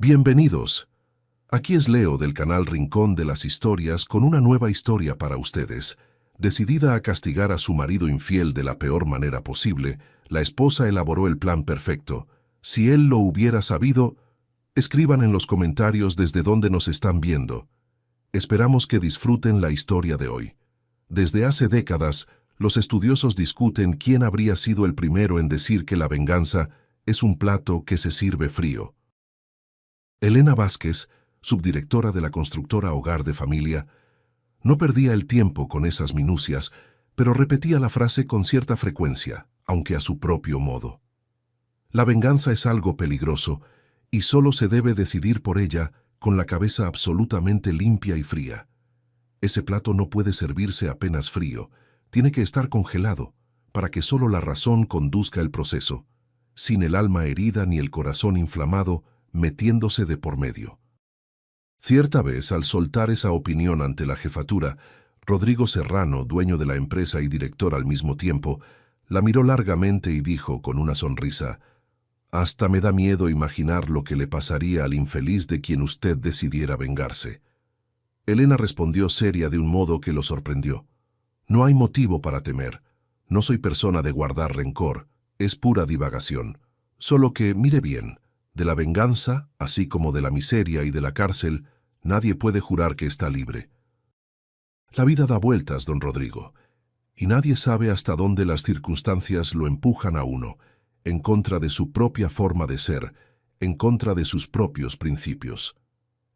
Bienvenidos. Aquí es Leo del canal Rincón de las Historias con una nueva historia para ustedes. Decidida a castigar a su marido infiel de la peor manera posible, la esposa elaboró el plan perfecto. Si él lo hubiera sabido, escriban en los comentarios desde dónde nos están viendo. Esperamos que disfruten la historia de hoy. Desde hace décadas, los estudiosos discuten quién habría sido el primero en decir que la venganza es un plato que se sirve frío. Elena Vázquez, subdirectora de la constructora Hogar de Familia, no perdía el tiempo con esas minucias, pero repetía la frase con cierta frecuencia, aunque a su propio modo. La venganza es algo peligroso y solo se debe decidir por ella con la cabeza absolutamente limpia y fría. Ese plato no puede servirse apenas frío, tiene que estar congelado, para que solo la razón conduzca el proceso, sin el alma herida ni el corazón inflamado metiéndose de por medio. Cierta vez, al soltar esa opinión ante la jefatura, Rodrigo Serrano, dueño de la empresa y director al mismo tiempo, la miró largamente y dijo con una sonrisa: «Hasta me da miedo imaginar lo que le pasaría al infeliz de quien usted decidiera vengarse». Elena respondió seria de un modo que lo sorprendió: «No hay motivo para temer. No soy persona de guardar rencor, es pura divagación. Solo que, mire bien, de la venganza, así como de la miseria y de la cárcel, nadie puede jurar que está libre. La vida da vueltas, don Rodrigo, y nadie sabe hasta dónde las circunstancias lo empujan a uno, en contra de su propia forma de ser, en contra de sus propios principios».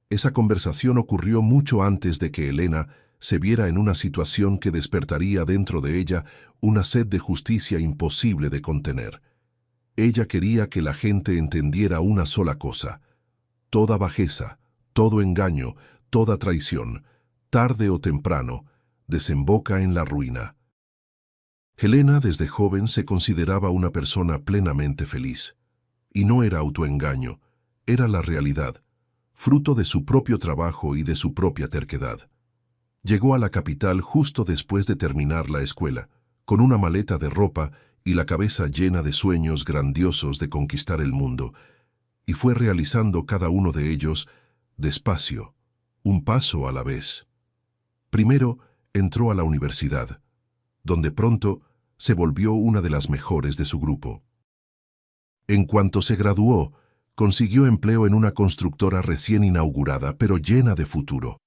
Esa conversación ocurrió mucho antes de que Elena se viera en una situación que despertaría dentro de ella una sed de justicia imposible de contener. Ella quería que la gente entendiera una sola cosa: toda bajeza, todo engaño, toda traición, tarde o temprano, desemboca en la ruina. Elena desde joven se consideraba una persona plenamente feliz. Y no era autoengaño, era la realidad, fruto de su propio trabajo y de su propia terquedad. Llegó a la capital justo después de terminar la escuela, con una maleta de ropa y la cabeza llena de sueños grandiosos de conquistar el mundo, y fue realizando cada uno de ellos despacio, un paso a la vez. Primero entró a la universidad, donde pronto se volvió una de las mejores de su grupo. En cuanto se graduó, consiguió empleo en una constructora recién inaugurada, pero llena de futuro.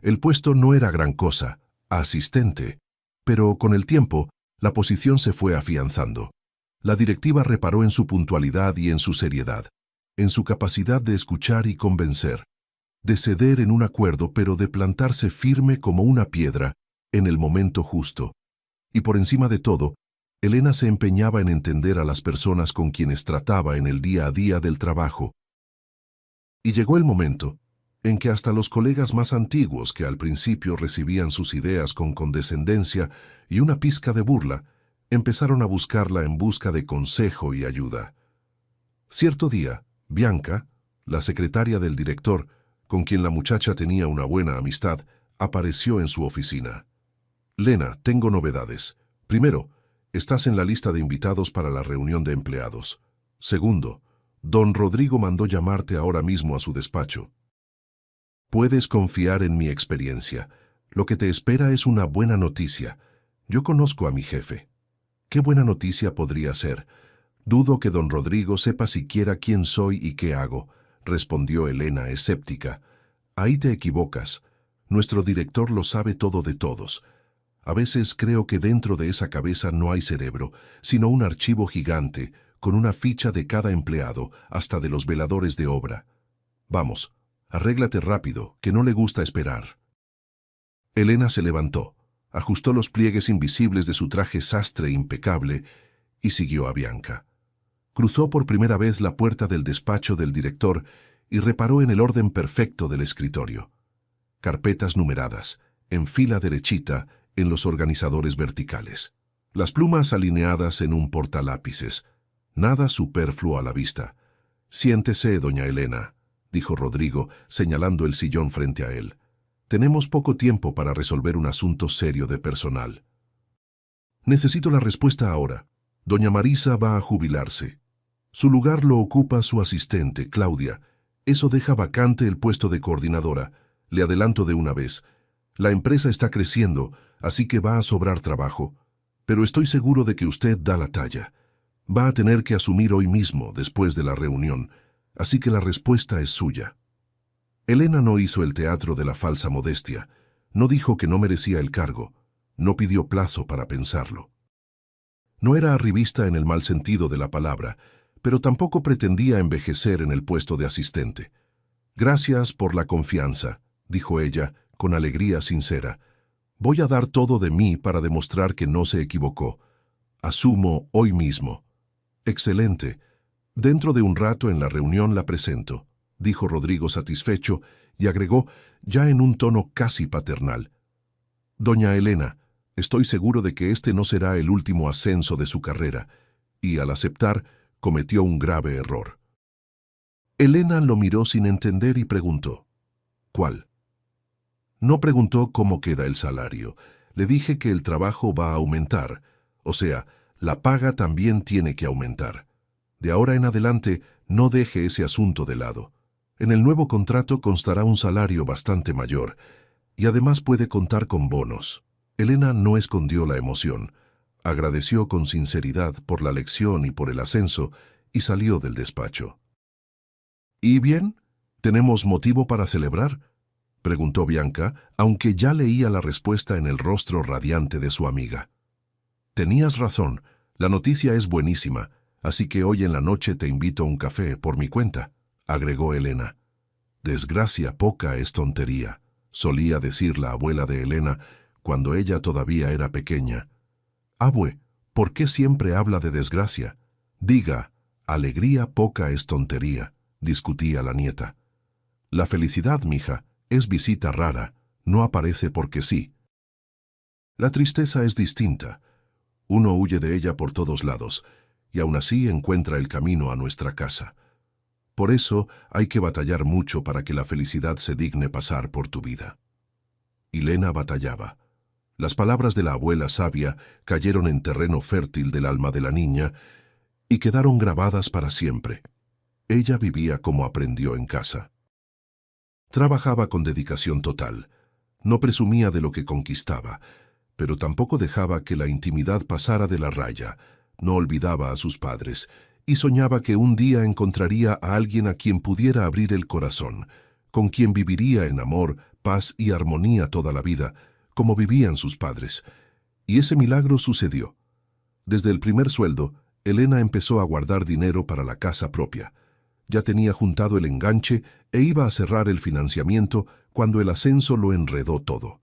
El puesto no era gran cosa, asistente, pero con el tiempo la posición se fue afianzando. La directiva reparó en su puntualidad y en su seriedad, en su capacidad de escuchar y convencer, de ceder en un acuerdo, pero de plantarse firme como una piedra en el momento justo. Y por encima de todo, Elena se empeñaba en entender a las personas con quienes trataba en el día a día del trabajo. Y llegó el momento en que hasta los colegas más antiguos, que al principio recibían sus ideas con condescendencia y una pizca de burla, empezaron a buscarla en busca de consejo y ayuda. Cierto día, Bianca, la secretaria del director, con quien la muchacha tenía una buena amistad, apareció en su oficina. «Lena, tengo novedades. Primero, estás en la lista de invitados para la reunión de empleados. Segundo, don Rodrigo mandó llamarte ahora mismo a su despacho. Puedes confiar en mi experiencia. Lo que te espera es una buena noticia. Yo conozco a mi jefe». «¿Qué buena noticia podría ser? Dudo que don Rodrigo sepa siquiera quién soy y qué hago», respondió Elena escéptica. «Ahí te equivocas. Nuestro director lo sabe todo de todos. A veces creo que dentro de esa cabeza no hay cerebro, sino un archivo gigante, con una ficha de cada empleado, hasta de los veladores de obra. Vamos, arréglate rápido, que no le gusta esperar». Elena se levantó, ajustó los pliegues invisibles de su traje sastre impecable y siguió a Bianca. Cruzó por primera vez la puerta del despacho del director y reparó en el orden perfecto del escritorio. Carpetas numeradas, en fila derechita, en los organizadores verticales. Las plumas alineadas en un portalápices. Nada superfluo a la vista. «Siéntese, doña Elena», dijo Rodrigo, señalando el sillón frente a él. «Tenemos poco tiempo para resolver un asunto serio de personal». «Necesito la respuesta ahora. Doña Marisa va a jubilarse. Su lugar lo ocupa su asistente, Claudia, Eso deja vacante el puesto de coordinadora. Le adelanto de una vez. La empresa está creciendo, así que va a sobrar trabajo. Pero estoy seguro de que usted da la talla. Va a tener que asumir hoy mismo, después de la reunión, así que la respuesta es suya. Elena no hizo el teatro de la falsa modestia. No dijo que no merecía el cargo. No pidió plazo para pensarlo. No era arribista en el mal sentido de la palabra, pero tampoco pretendía envejecer en el puesto de asistente. «Gracias por la confianza», dijo ella, con alegría sincera. «Voy a dar todo de mí para demostrar que no se equivocó. Asumo hoy mismo». «Excelente. Dentro de un rato en la reunión la presento», dijo Rodrigo satisfecho y agregó, ya en un tono casi paternal. «Doña Elena, estoy seguro de que este no será el último ascenso de su carrera», y al aceptar, cometió un grave error. Elena lo miró sin entender y preguntó, «¿Cuál?». No preguntó cómo queda el salario. Le dije que el trabajo va a aumentar. O sea, la paga también tiene que aumentar. De ahora en adelante, no deje ese asunto de lado. En el nuevo contrato constará un salario bastante mayor, y además puede contar con bonos. Elena no escondió la emoción. Agradeció con sinceridad por la lección y por el ascenso, y salió del despacho. «¿Y bien? ¿Tenemos motivo para celebrar?», preguntó Bianca, aunque ya leía la respuesta en el rostro radiante de su amiga. «Tenías razón, la noticia es buenísima, así que hoy en la noche te invito a un café por mi cuenta», agregó Elena. «Desgracia poca es tontería», solía decir la abuela de Elena cuando ella todavía era pequeña. «Abue, ¿por qué siempre habla de desgracia? Diga, alegría poca es tontería», discutía la nieta. «La felicidad, mija, es visita rara, no aparece porque sí». La tristeza es distinta. Uno huye de ella por todos lados, y aún así encuentra el camino a nuestra casa. Por eso hay que batallar mucho para que la felicidad se digne pasar por tu vida. Y Lena batallaba. Las palabras de la abuela sabia cayeron en terreno fértil del alma de la niña y quedaron grabadas para siempre. Ella vivía como aprendió en casa. Trabajaba con dedicación total. No presumía de lo que conquistaba, pero tampoco dejaba que la intimidad pasara de la raya. No olvidaba a sus padres y soñaba que un día encontraría a alguien a quien pudiera abrir el corazón, con quien viviría en amor, paz y armonía toda la vida, como vivían sus padres. Y ese milagro sucedió. Desde el primer sueldo, Elena empezó a guardar dinero para la casa propia. Ya tenía juntado el enganche e iba a cerrar el financiamiento cuando el ascenso lo enredó todo.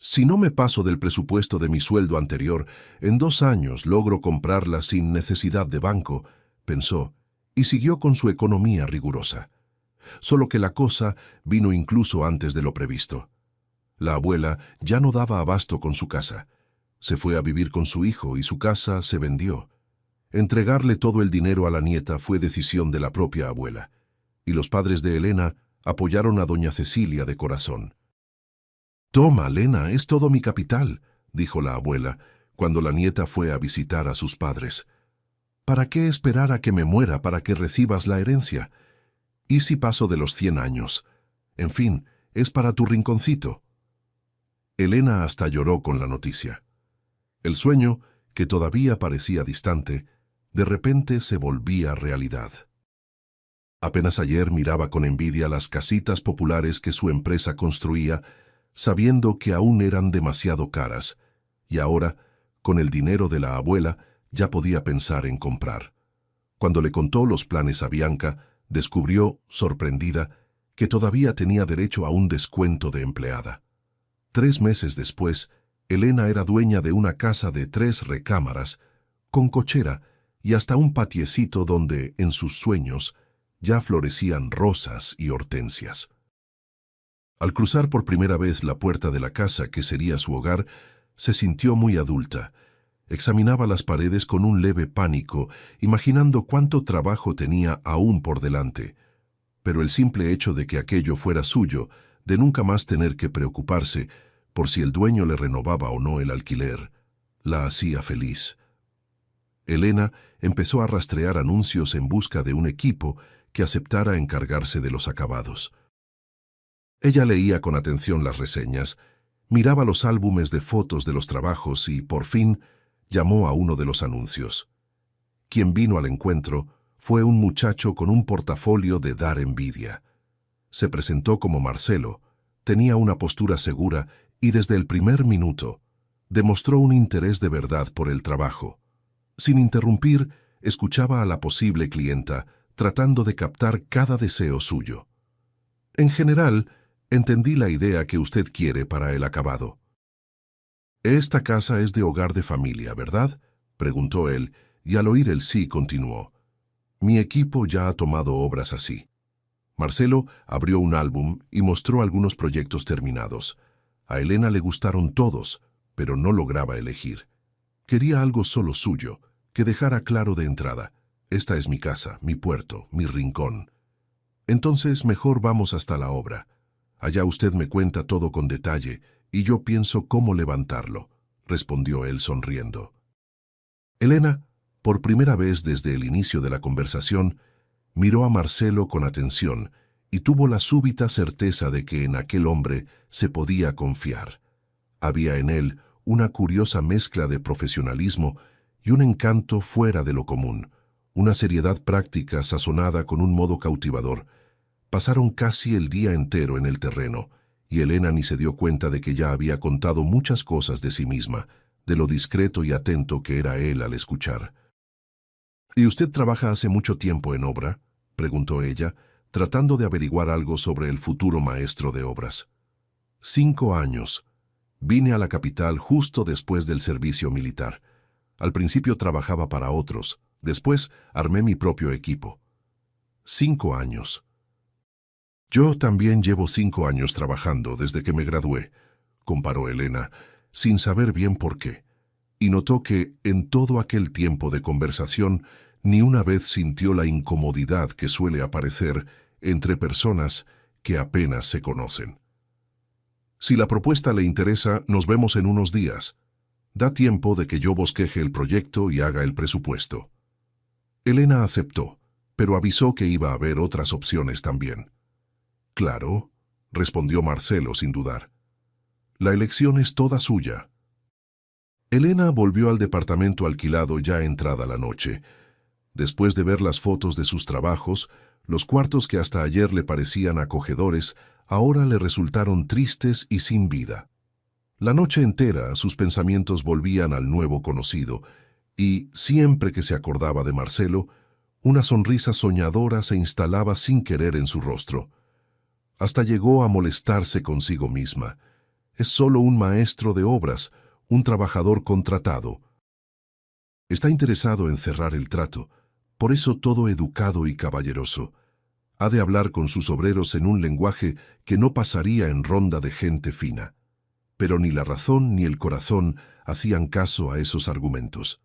«Si no me paso del presupuesto de mi sueldo anterior, en 2 años logro comprarla sin necesidad de banco», pensó, y siguió con su economía rigurosa. Solo que la cosa vino incluso antes de lo previsto. La abuela ya no daba abasto con su casa. Se fue a vivir con su hijo y su casa se vendió. Entregarle todo el dinero a la nieta fue decisión de la propia abuela, y los padres de Elena apoyaron a doña Cecilia de corazón. «Toma, Elena, es todo mi capital», dijo la abuela, cuando la nieta fue a visitar a sus padres. «¿Para qué esperar a que me muera para que recibas la herencia? ¿Y si paso de los 100 años? En fin, es para tu rinconcito». Elena hasta lloró con la noticia. El sueño, que todavía parecía distante, de repente se volvía realidad. Apenas ayer miraba con envidia las casitas populares que su empresa construía, sabiendo que aún eran demasiado caras, y ahora, con el dinero de la abuela, ya podía pensar en comprar. Cuando le contó los planes a Bianca, descubrió, sorprendida, que todavía tenía derecho a un descuento de empleada. 3 meses después, Elena era dueña de una casa de 3 recámaras, con cochera y hasta un patiecito donde, en sus sueños, ya florecían rosas y hortensias. Al cruzar por primera vez la puerta de la casa que sería su hogar, se sintió muy adulta. Examinaba las paredes con un leve pánico, imaginando cuánto trabajo tenía aún por delante. Pero el simple hecho de que aquello fuera suyo, de nunca más tener que preocuparse por si el dueño le renovaba o no el alquiler, la hacía feliz. Elena empezó a rastrear anuncios en busca de un equipo que aceptara encargarse de los acabados. Ella leía con atención las reseñas, miraba los álbumes de fotos de los trabajos y, por fin, llamó a uno de los anuncios. Quien vino al encuentro fue un muchacho con un portafolio de dar envidia. Se presentó como Marcelo, tenía una postura segura y desde el primer minuto demostró un interés de verdad por el trabajo. Sin interrumpir, escuchaba a la posible clienta, tratando de captar cada deseo suyo. En general, entendí la idea que usted quiere para el acabado. «Esta casa es de hogar de familia, ¿verdad?», preguntó él, y al oír el sí continuó. «Mi equipo ya ha tomado obras así». Marcelo abrió un álbum y mostró algunos proyectos terminados. A Elena le gustaron todos, pero no lograba elegir. Quería algo solo suyo, que dejara claro de entrada: «Esta es mi casa, mi puerto, mi rincón». «Entonces mejor vamos hasta la obra. Allá usted me cuenta todo con detalle y yo pienso cómo levantarlo», respondió él sonriendo. Elena, por primera vez desde el inicio de la conversación, miró a Marcelo con atención y tuvo la súbita certeza de que en aquel hombre se podía confiar. Había en él una curiosa mezcla de profesionalismo y un encanto fuera de lo común, una seriedad práctica sazonada con un modo cautivador. Pasaron casi el día entero en el terreno, y Elena ni se dio cuenta de que ya había contado muchas cosas de sí misma, de lo discreto y atento que era él al escuchar. «¿Y usted trabaja hace mucho tiempo en obra?», preguntó ella, tratando de averiguar algo sobre el futuro maestro de obras. «5 años. Vine a la capital justo después del servicio militar. Al principio trabajaba para otros, después armé mi propio equipo». «5 años. Yo también llevo 5 años trabajando desde que me gradué», comparó Elena, sin saber bien por qué, y notó que, en todo aquel tiempo de conversación, ni una vez sintió la incomodidad que suele aparecer entre personas que apenas se conocen. «Si la propuesta le interesa, nos vemos en unos días. Da tiempo de que yo bosqueje el proyecto y haga el presupuesto». Elena aceptó, pero avisó que iba a haber otras opciones también. «Claro», respondió Marcelo sin dudar. «La elección es toda suya». Elena volvió al departamento alquilado ya entrada la noche. Después de ver las fotos de sus trabajos, los cuartos que hasta ayer le parecían acogedores, ahora le resultaron tristes y sin vida. La noche entera sus pensamientos volvían al nuevo conocido, y, siempre que se acordaba de Marcelo, una sonrisa soñadora se instalaba sin querer en su rostro. Hasta llegó a molestarse consigo misma. Es solo un maestro de obras, un trabajador contratado. Está interesado en cerrar el trato, por eso todo educado y caballeroso. Ha de hablar con sus obreros en un lenguaje que no pasaría en ronda de gente fina. Pero ni la razón ni el corazón hacían caso a esos argumentos.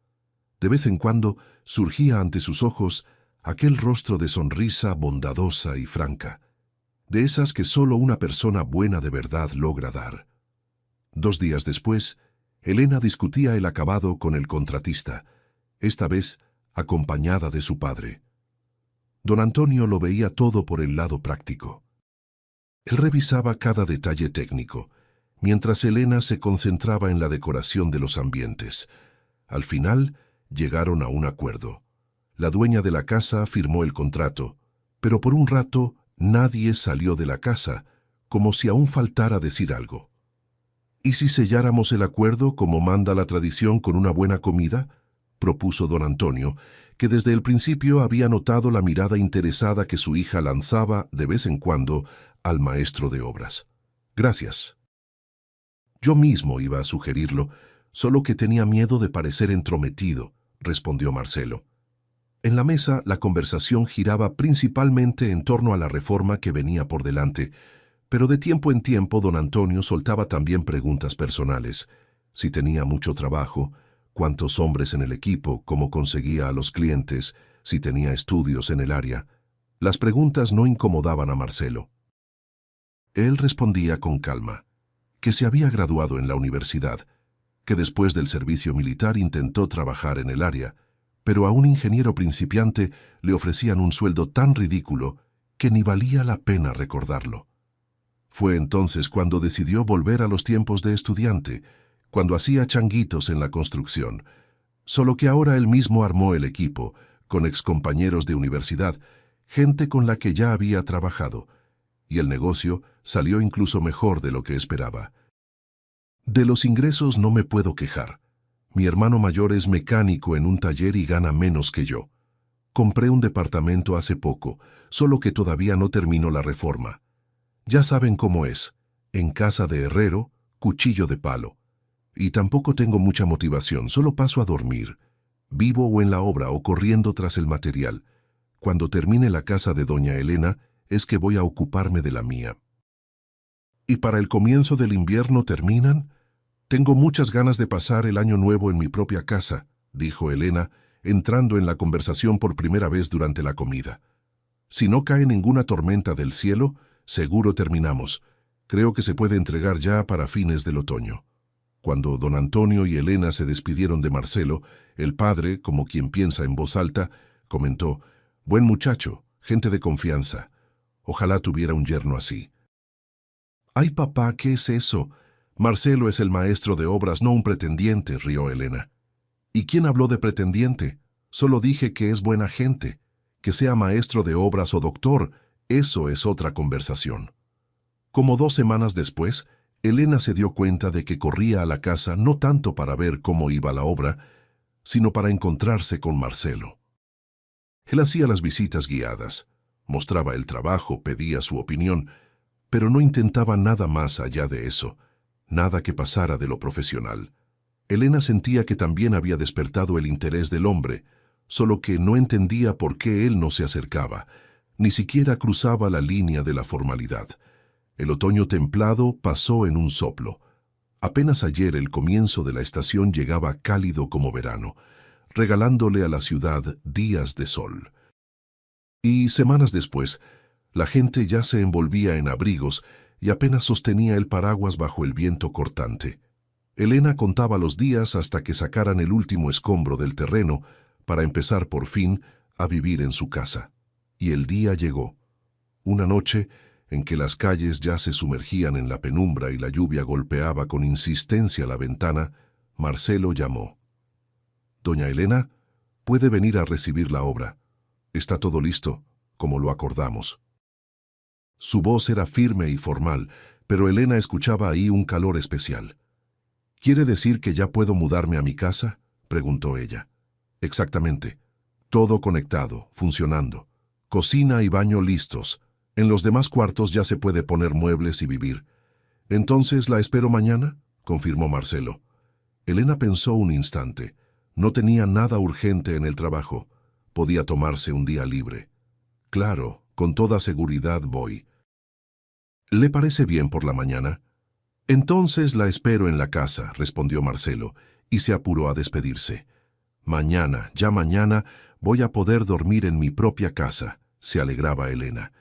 De vez en cuando surgía ante sus ojos aquel rostro de sonrisa bondadosa y franca, de esas que solo una persona buena de verdad logra dar. 2 días después, Elena discutía el acabado con el contratista, esta vez acompañada de su padre. Don Antonio lo veía todo por el lado práctico. Él revisaba cada detalle técnico, mientras Elena se concentraba en la decoración de los ambientes. Al final, llegaron a un acuerdo. La dueña de la casa firmó el contrato, pero por un rato nadie salió de la casa, como si aún faltara decir algo. «¿Y si selláramos el acuerdo como manda la tradición con una buena comida?», propuso don Antonio, que desde el principio había notado la mirada interesada que su hija lanzaba de vez en cuando al maestro de obras. «Gracias». «Yo mismo iba a sugerirlo, solo que tenía miedo de parecer entrometido», respondió Marcelo. En la mesa la conversación giraba principalmente en torno a la reforma que venía por delante, pero de tiempo en tiempo don Antonio soltaba también preguntas personales: si tenía mucho trabajo, cuántos hombres en el equipo, cómo conseguía a los clientes, si tenía estudios en el área. Las preguntas no incomodaban a Marcelo. Él respondía con calma, que se había graduado en la universidad, que después del servicio militar intentó trabajar en el área, pero a un ingeniero principiante le ofrecían un sueldo tan ridículo que ni valía la pena recordarlo. Fue entonces cuando decidió volver a los tiempos de estudiante, cuando hacía changuitos en la construcción, solo que ahora él mismo armó el equipo, con excompañeros de universidad, gente con la que ya había trabajado, y el negocio salió incluso mejor de lo que esperaba. De los ingresos no me puedo quejar. Mi hermano mayor es mecánico en un taller y gana menos que yo. Compré un departamento hace poco, solo que todavía no termino la reforma. Ya saben cómo es, en casa de herrero, cuchillo de palo. Y tampoco tengo mucha motivación, solo paso a dormir. Vivo o en la obra o corriendo tras el material. Cuando termine la casa de doña Elena, es que voy a ocuparme de la mía. ¿Y para el comienzo del invierno terminan? Tengo muchas ganas de pasar el año nuevo en mi propia casa, dijo Elena, entrando en la conversación por primera vez durante la comida. Si no cae ninguna tormenta del cielo, seguro terminamos. Creo que se puede entregar ya para fines del otoño. Cuando don Antonio y Elena se despidieron de Marcelo, el padre, como quien piensa en voz alta, comentó: «Buen muchacho, gente de confianza. Ojalá tuviera un yerno así». «Ay, papá, ¿qué es eso? Marcelo es el maestro de obras, no un pretendiente», rió Elena. «¿Y quién habló de pretendiente? Solo dije que es buena gente. Que sea maestro de obras o doctor, eso es otra conversación». Como 2 semanas después, Elena se dio cuenta de que corría a la casa no tanto para ver cómo iba la obra, sino para encontrarse con Marcelo. Él hacía las visitas guiadas, mostraba el trabajo, pedía su opinión, pero no intentaba nada más allá de eso, nada que pasara de lo profesional. Elena sentía que también había despertado el interés del hombre, solo que no entendía por qué él no se acercaba, ni siquiera cruzaba la línea de la formalidad. El otoño templado pasó en un soplo. Apenas ayer el comienzo de la estación llegaba cálido como verano, regalándole a la ciudad días de sol. Y semanas después, la gente ya se envolvía en abrigos y apenas sostenía el paraguas bajo el viento cortante. Elena contaba los días hasta que sacaran el último escombro del terreno para empezar por fin a vivir en su casa. Y el día llegó. Una noche en que las calles ya se sumergían en la penumbra y la lluvia golpeaba con insistencia la ventana, Marcelo llamó. «Doña Elena, puede venir a recibir la obra. Está todo listo, como lo acordamos». Su voz era firme y formal, pero Elena escuchaba ahí un calor especial. «¿Quiere decir que ya puedo mudarme a mi casa?», preguntó ella. «Exactamente. Todo conectado, funcionando. Cocina y baño listos. En los demás cuartos ya se puede poner muebles y vivir». «¿Entonces la espero mañana?», confirmó Marcelo. Elena pensó un instante. No tenía nada urgente en el trabajo. Podía tomarse un día libre. «Claro, con toda seguridad voy». «¿Le parece bien por la mañana?». «Entonces la espero en la casa», respondió Marcelo, y se apuró a despedirse. «Mañana, ya mañana, voy a poder dormir en mi propia casa», se alegraba Elena.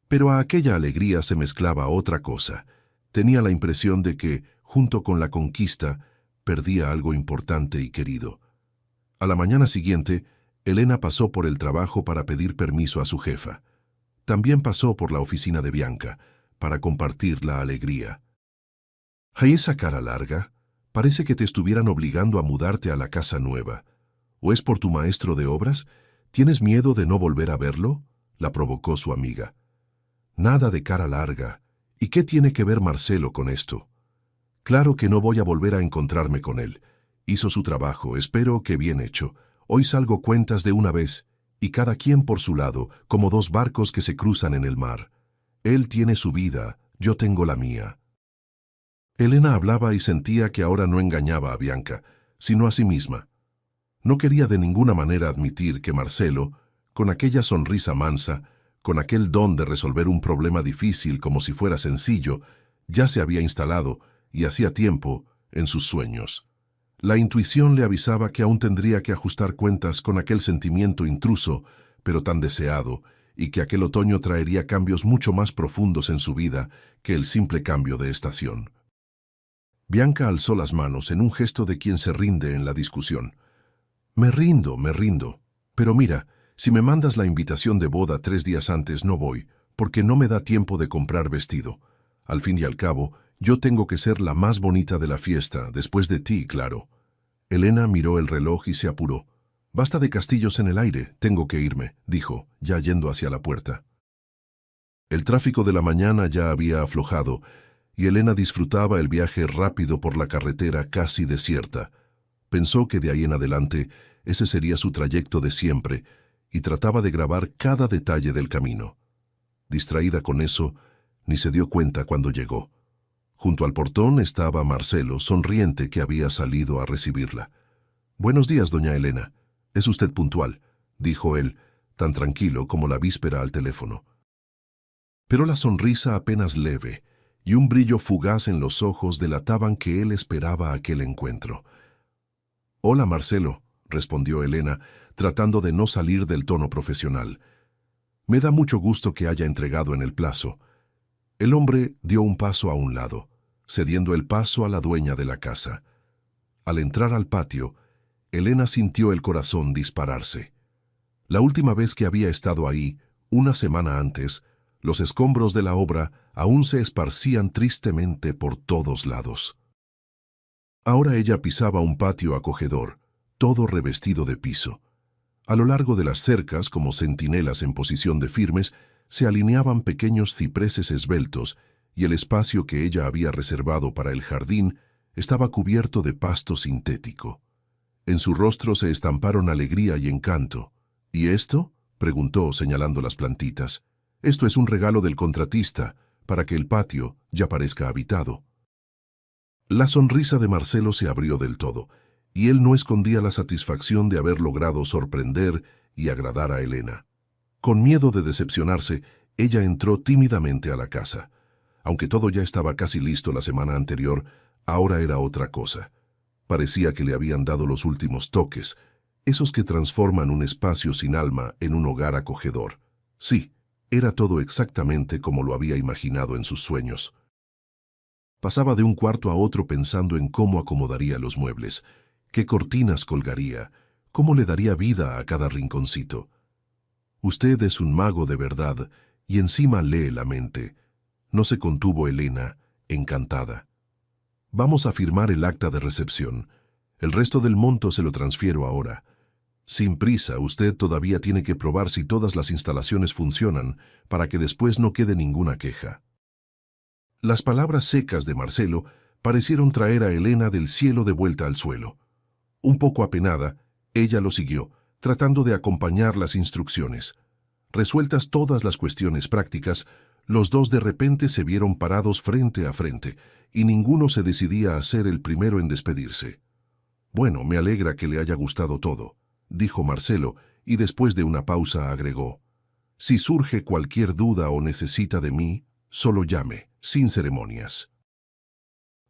Pero a aquella alegría se mezclaba otra cosa. Tenía la impresión de que, junto con la conquista, perdía algo importante y querido. A la mañana siguiente, Elena pasó por el trabajo para pedir permiso a su jefa. También pasó por la oficina de Bianca, para compartir la alegría. «¿Hay esa cara larga? Parece que te estuvieran obligando a mudarte a la casa nueva. ¿O es por tu maestro de obras? ¿Tienes miedo de no volver a verlo?», la provocó su amiga. «Nada de cara larga. ¿Y qué tiene que ver Marcelo con esto?». «Claro que no voy a volver a encontrarme con él. Hizo su trabajo, espero que bien hecho. Hoy salgo cuentas de una vez, y cada quien por su lado, como 2 barcos que se cruzan en el mar. Él tiene su vida, yo tengo la mía». Elena hablaba y sentía que ahora no engañaba a Bianca, sino a sí misma. No quería de ninguna manera admitir que Marcelo, con aquella sonrisa mansa, con aquel don de resolver un problema difícil como si fuera sencillo, ya se había instalado, y hacía tiempo, en sus sueños. La intuición le avisaba que aún tendría que ajustar cuentas con aquel sentimiento intruso, pero tan deseado, y que aquel otoño traería cambios mucho más profundos en su vida que el simple cambio de estación. Bianca alzó las manos en un gesto de quien se rinde en la discusión. Me rindo, me rindo. Pero mira, si me mandas la invitación de boda 3 días antes no voy, porque no me da tiempo de comprar vestido. Al fin y al cabo, yo tengo que ser la más bonita de la fiesta, después de ti, claro. Elena miró el reloj y se apuró. Basta de castillos en el aire, tengo que irme, dijo, ya yendo hacia la puerta. El tráfico de la mañana ya había aflojado, y Elena disfrutaba el viaje rápido por la carretera casi desierta. Pensó que de ahí en adelante ese sería su trayecto de siempre, y trataba de grabar cada detalle del camino. Distraída con eso, ni se dio cuenta cuando llegó. Junto al portón estaba Marcelo, sonriente, que había salido a recibirla. «Buenos días, doña Elena. Es usted puntual», dijo él, tan tranquilo como la víspera al teléfono. Pero la sonrisa apenas leve y un brillo fugaz en los ojos delataban que él esperaba aquel encuentro. «Hola, Marcelo», respondió Elena, tratando de no salir del tono profesional. «Me da mucho gusto que haya entregado en el plazo». El hombre dio un paso a un lado, cediendo el paso a la dueña de la casa. Al entrar al patio, Elena sintió el corazón dispararse. La última vez que había estado ahí, una semana antes, los escombros de la obra aún se esparcían tristemente por todos lados. Ahora ella pisaba un patio acogedor, todo revestido de piso. A lo largo de las cercas, como centinelas en posición de firmes, se alineaban pequeños cipreses esbeltos, y el espacio que ella había reservado para el jardín estaba cubierto de pasto sintético. En su rostro se estamparon alegría y encanto. «¿Y esto?», preguntó, señalando las plantitas. «Esto es un regalo del contratista, para que el patio ya parezca habitado». La sonrisa de Marcelo se abrió del todo, y él no escondía la satisfacción de haber logrado sorprender y agradar a Elena. Con miedo de decepcionarse, ella entró tímidamente a la casa. Aunque todo ya estaba casi listo la semana anterior, ahora era otra cosa. Parecía que le habían dado los últimos toques, esos que transforman un espacio sin alma en un hogar acogedor. Sí, era todo exactamente como lo había imaginado en sus sueños. Pasaba de un cuarto a otro pensando en cómo acomodaría los muebles, qué cortinas colgaría, cómo le daría vida a cada rinconcito. «Usted es un mago de verdad, y encima lee la mente», no se contuvo Elena, encantada. «Vamos a firmar el acta de recepción. El resto del monto se lo transfiero ahora. Sin prisa, usted todavía tiene que probar si todas las instalaciones funcionan, para que después no quede ninguna queja». Las palabras secas de Marcelo parecieron traer a Elena del cielo de vuelta al suelo. Un poco apenada, ella lo siguió, tratando de acompañar las instrucciones. Resueltas todas las cuestiones prácticas, los dos de repente se vieron parados frente a frente, y ninguno se decidía a ser el primero en despedirse. «Bueno, me alegra que le haya gustado todo», dijo Marcelo, y después de una pausa agregó: «Si surge cualquier duda o necesita de mí, solo llame, sin ceremonias».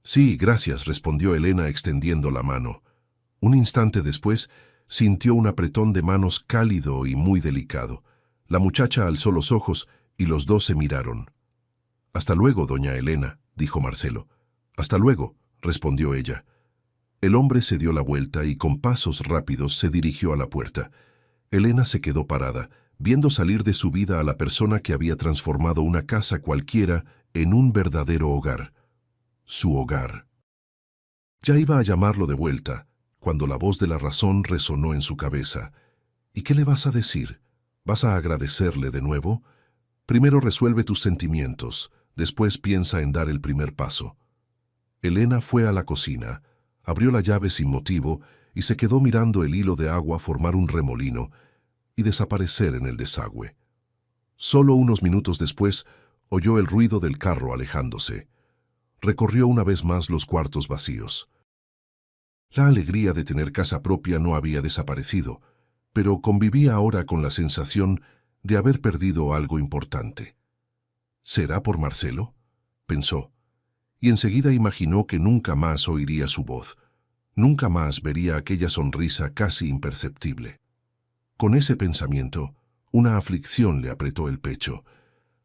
«Sí, gracias», respondió Elena extendiendo la mano. Un instante después, sintió un apretón de manos cálido y muy delicado. La muchacha alzó los ojos y los dos se miraron. «Hasta luego, doña Elena», dijo Marcelo. «Hasta luego», respondió ella. El hombre se dio la vuelta y con pasos rápidos se dirigió a la puerta. Elena se quedó parada, viendo salir de su vida a la persona que había transformado una casa cualquiera en un verdadero hogar. Su hogar. Ya iba a llamarlo de vuelta, cuando la voz de la razón resonó en su cabeza. «¿Y qué le vas a decir? ¿Vas a agradecerle de nuevo? Primero resuelve tus sentimientos, después piensa en dar el primer paso». Elena fue a la cocina, abrió la llave sin motivo y se quedó mirando el hilo de agua formar un remolino y desaparecer en el desagüe. Solo unos minutos después oyó el ruido del carro alejándose. Recorrió una vez más los cuartos vacíos. La alegría de tener casa propia no había desaparecido, pero convivía ahora con la sensación de haber perdido algo importante. «¿Será por Marcelo?», pensó, y enseguida imaginó que nunca más oiría su voz, nunca más vería aquella sonrisa casi imperceptible. Con ese pensamiento, una aflicción le apretó el pecho.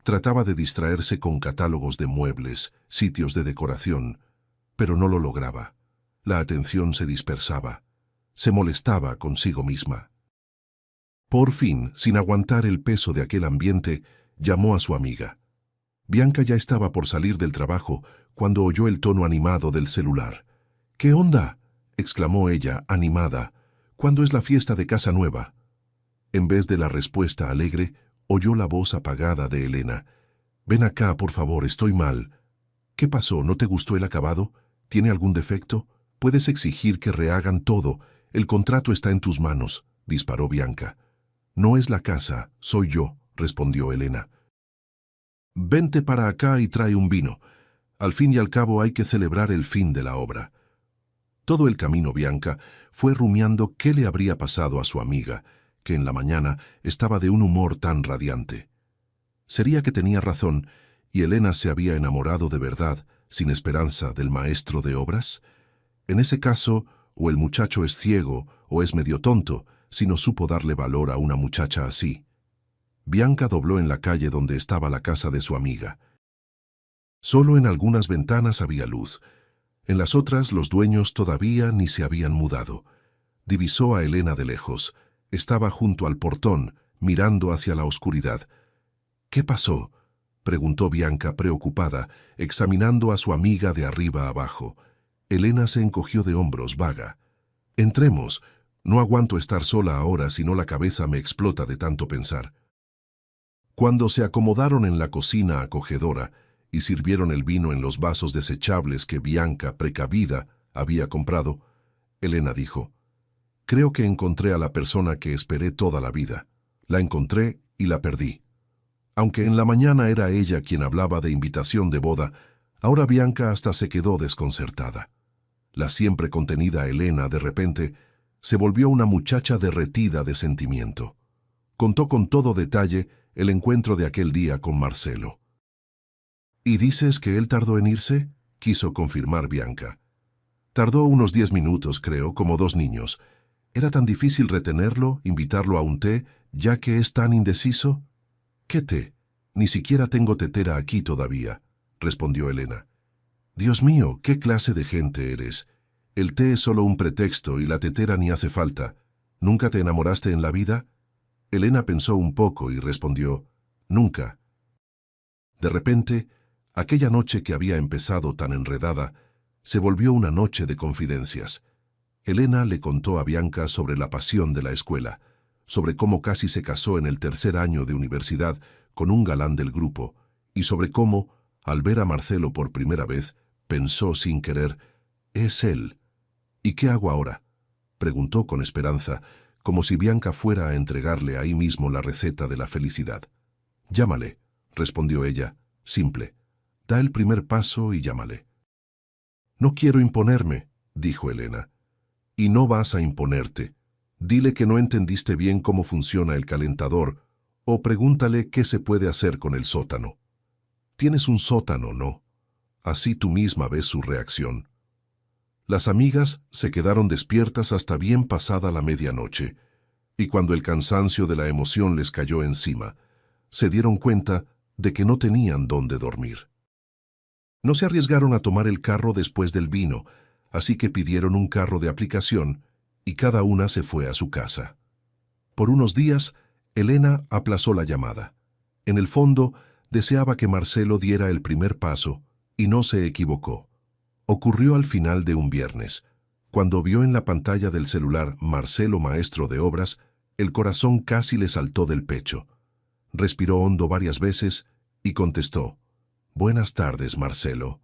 Trataba de distraerse con catálogos de muebles, sitios de decoración, pero no lo lograba. La atención se dispersaba. Se molestaba consigo misma. Por fin, sin aguantar el peso de aquel ambiente, llamó a su amiga. Bianca ya estaba por salir del trabajo cuando oyó el tono animado del celular. «¿Qué onda?», exclamó ella, animada. «¿Cuándo es la fiesta de casa nueva?». En vez de la respuesta alegre, oyó la voz apagada de Elena. «Ven acá, por favor, estoy mal». «¿Qué pasó? ¿No te gustó el acabado? ¿Tiene algún defecto? Puedes exigir que rehagan todo. El contrato está en tus manos», disparó Bianca. «No es la casa, soy yo», respondió Elena. «Vente para acá y trae un vino. Al fin y al cabo hay que celebrar el fin de la obra». Todo el camino Bianca fue rumiando qué le habría pasado a su amiga, que en la mañana estaba de un humor tan radiante. ¿Sería que tenía razón y Elena se había enamorado de verdad, sin esperanza, del maestro de obras? En ese caso, o el muchacho es ciego o es medio tonto, si no supo darle valor a una muchacha así. Bianca dobló en la calle donde estaba la casa de su amiga. Solo en algunas ventanas había luz. En las otras los dueños todavía ni se habían mudado. Divisó a Elena de lejos. Estaba junto al portón, mirando hacia la oscuridad. «¿Qué pasó?», preguntó Bianca preocupada, examinando a su amiga de arriba abajo. Elena se encogió de hombros, vaga. «Entremos. No aguanto estar sola ahora, si no la cabeza me explota de tanto pensar». Cuando se acomodaron en la cocina acogedora y sirvieron el vino en los vasos desechables que Bianca, precavida, había comprado, Elena dijo: «Creo que encontré a la persona que esperé toda la vida. La encontré y la perdí». Aunque en la mañana era ella quien hablaba de invitación de boda, ahora Bianca hasta se quedó desconcertada. La siempre contenida Elena, de repente, se volvió una muchacha derretida de sentimiento. Contó con todo detalle el encuentro de aquel día con Marcelo. «¿Y dices que él tardó en irse?», quiso confirmar Bianca. «Tardó unos 10 minutos, creo, como 2 niños. ¿Era tan difícil retenerlo, invitarlo a un té, ya que es tan indeciso?». «¿Qué té? Ni siquiera tengo tetera aquí todavía», respondió Elena. «Dios mío, ¿qué clase de gente eres? El té es solo un pretexto y la tetera ni hace falta. ¿Nunca te enamoraste en la vida?». Elena pensó un poco y respondió: «Nunca». De repente, aquella noche que había empezado tan enredada, se volvió una noche de confidencias. Elena le contó a Bianca sobre la pasión de la escuela, sobre cómo casi se casó en el 3er año de universidad con un galán del grupo, y sobre cómo, al ver a Marcelo por primera vez, pensó sin querer: «Es él». «¿Y qué hago ahora?», preguntó con esperanza, como si Bianca fuera a entregarle ahí mismo la receta de la felicidad. «Llámale», respondió ella, simple. «Da el primer paso y llámale». «No quiero imponerme», dijo Elena. «Y no vas a imponerte. Dile que no entendiste bien cómo funciona el calentador, o pregúntale qué se puede hacer con el sótano. Tienes un sótano, ¿no? Así tú misma ves su reacción». Las amigas se quedaron despiertas hasta bien pasada la medianoche, y cuando el cansancio de la emoción les cayó encima, se dieron cuenta de que no tenían dónde dormir. No se arriesgaron a tomar el carro después del vino, así que pidieron un carro de aplicación y cada una se fue a su casa. Por unos días, Elena aplazó la llamada. En el fondo, deseaba que Marcelo diera el primer paso, y no se equivocó. Ocurrió al final de un viernes. Cuando vio en la pantalla del celular Marcelo, maestro de obras, el corazón casi le saltó del pecho. Respiró hondo varias veces y contestó: «Buenas tardes, Marcelo».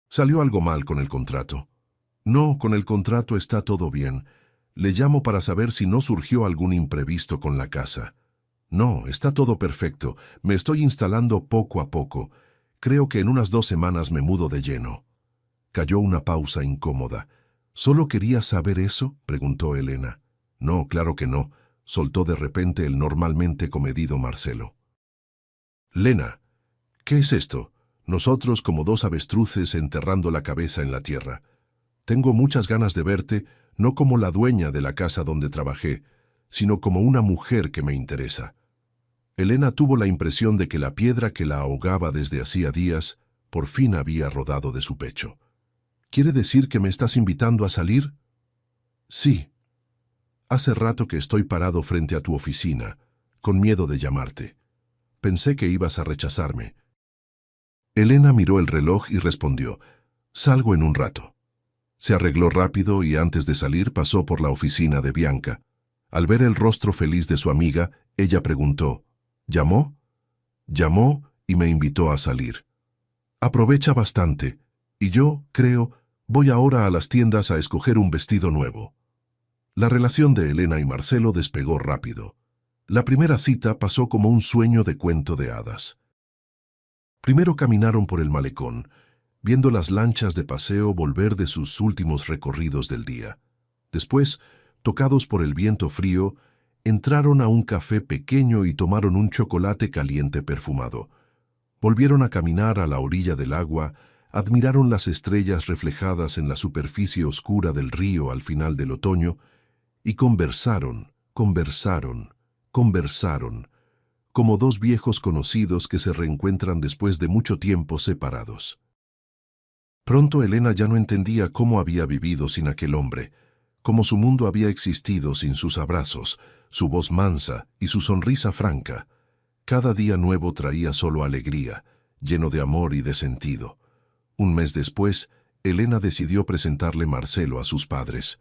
«¿Salió algo mal con el contrato?». «No, con el contrato está todo bien. Le llamo para saber si no surgió algún imprevisto con la casa». «No, está todo perfecto. Me estoy instalando poco a poco. Creo que en unas 2 semanas me mudo de lleno». Cayó una pausa incómoda. «¿Solo querías saber eso?», preguntó Elena. «No, claro que no», soltó de repente el normalmente comedido Marcelo. «Lena, ¿qué es esto? Nosotros como 2 avestruces enterrando la cabeza en la tierra. Tengo muchas ganas de verte, no como la dueña de la casa donde trabajé, sino como una mujer que me interesa». Elena tuvo la impresión de que la piedra que la ahogaba desde hacía días por fin había rodado de su pecho. «¿Quiere decir que me estás invitando a salir?». Sí, hace rato que estoy parado frente a tu oficina, con miedo de llamarte. Pensé que ibas a rechazarme. Elena miró el reloj y respondió, salgo en un rato. Se arregló rápido y antes de salir pasó por la oficina de Bianca. Al ver el rostro feliz de su amiga, ella preguntó, ¿llamó? Llamó y me invitó a salir. Aprovecha bastante, y yo, creo, voy ahora a las tiendas a escoger un vestido nuevo. La relación de Elena y Marcelo despegó rápido. La primera cita pasó como un sueño de cuento de hadas. Primero caminaron por el malecón, viendo las lanchas de paseo volver de sus últimos recorridos del día. Después, tocados por el viento frío, entraron a un café pequeño y tomaron un chocolate caliente perfumado. Volvieron a caminar a la orilla del agua, admiraron las estrellas reflejadas en la superficie oscura del río al final del otoño, y conversaron, como dos viejos conocidos que se reencuentran después de mucho tiempo separados. Pronto Elena ya no entendía cómo había vivido sin aquel hombre, cómo su mundo había existido sin sus abrazos, su voz mansa y su sonrisa franca. Cada día nuevo traía solo alegría, lleno de amor y de sentido. Un mes después, Elena decidió presentarle Marcelo a sus padres.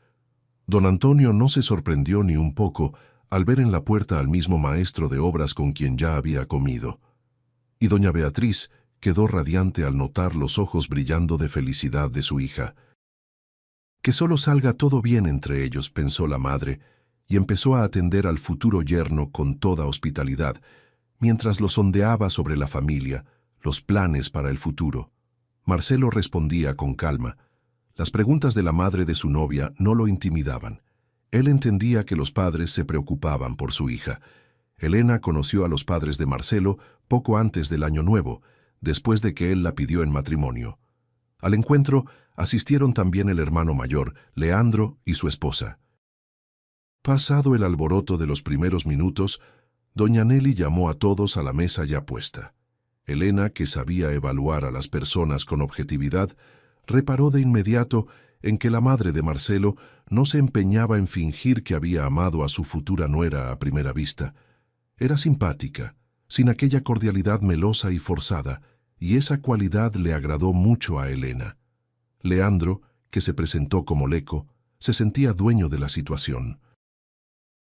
Don Antonio no se sorprendió ni un poco al ver en la puerta al mismo maestro de obras con quien ya había comido. Y doña Beatriz quedó radiante al notar los ojos brillando de felicidad de su hija. Que solo salga todo bien entre ellos, pensó la madre, y empezó a atender al futuro yerno con toda hospitalidad, mientras lo sondeaba sobre la familia, los planes para el futuro. Marcelo respondía con calma. Las preguntas de la madre de su novia no lo intimidaban. Él entendía que los padres se preocupaban por su hija. Elena conoció a los padres de Marcelo poco antes del Año Nuevo, después de que él la pidió en matrimonio. Al encuentro asistieron también el hermano mayor, Leandro, y su esposa. Pasado el alboroto de los primeros minutos, doña Nelly llamó a todos a la mesa ya puesta. Elena, que sabía evaluar a las personas con objetividad, reparó de inmediato en que la madre de Marcelo no se empeñaba en fingir que había amado a su futura nuera a primera vista. Era simpática, sin aquella cordialidad melosa y forzada, y esa cualidad le agradó mucho a Elena. Leandro, que se presentó como Leco, se sentía dueño de la situación.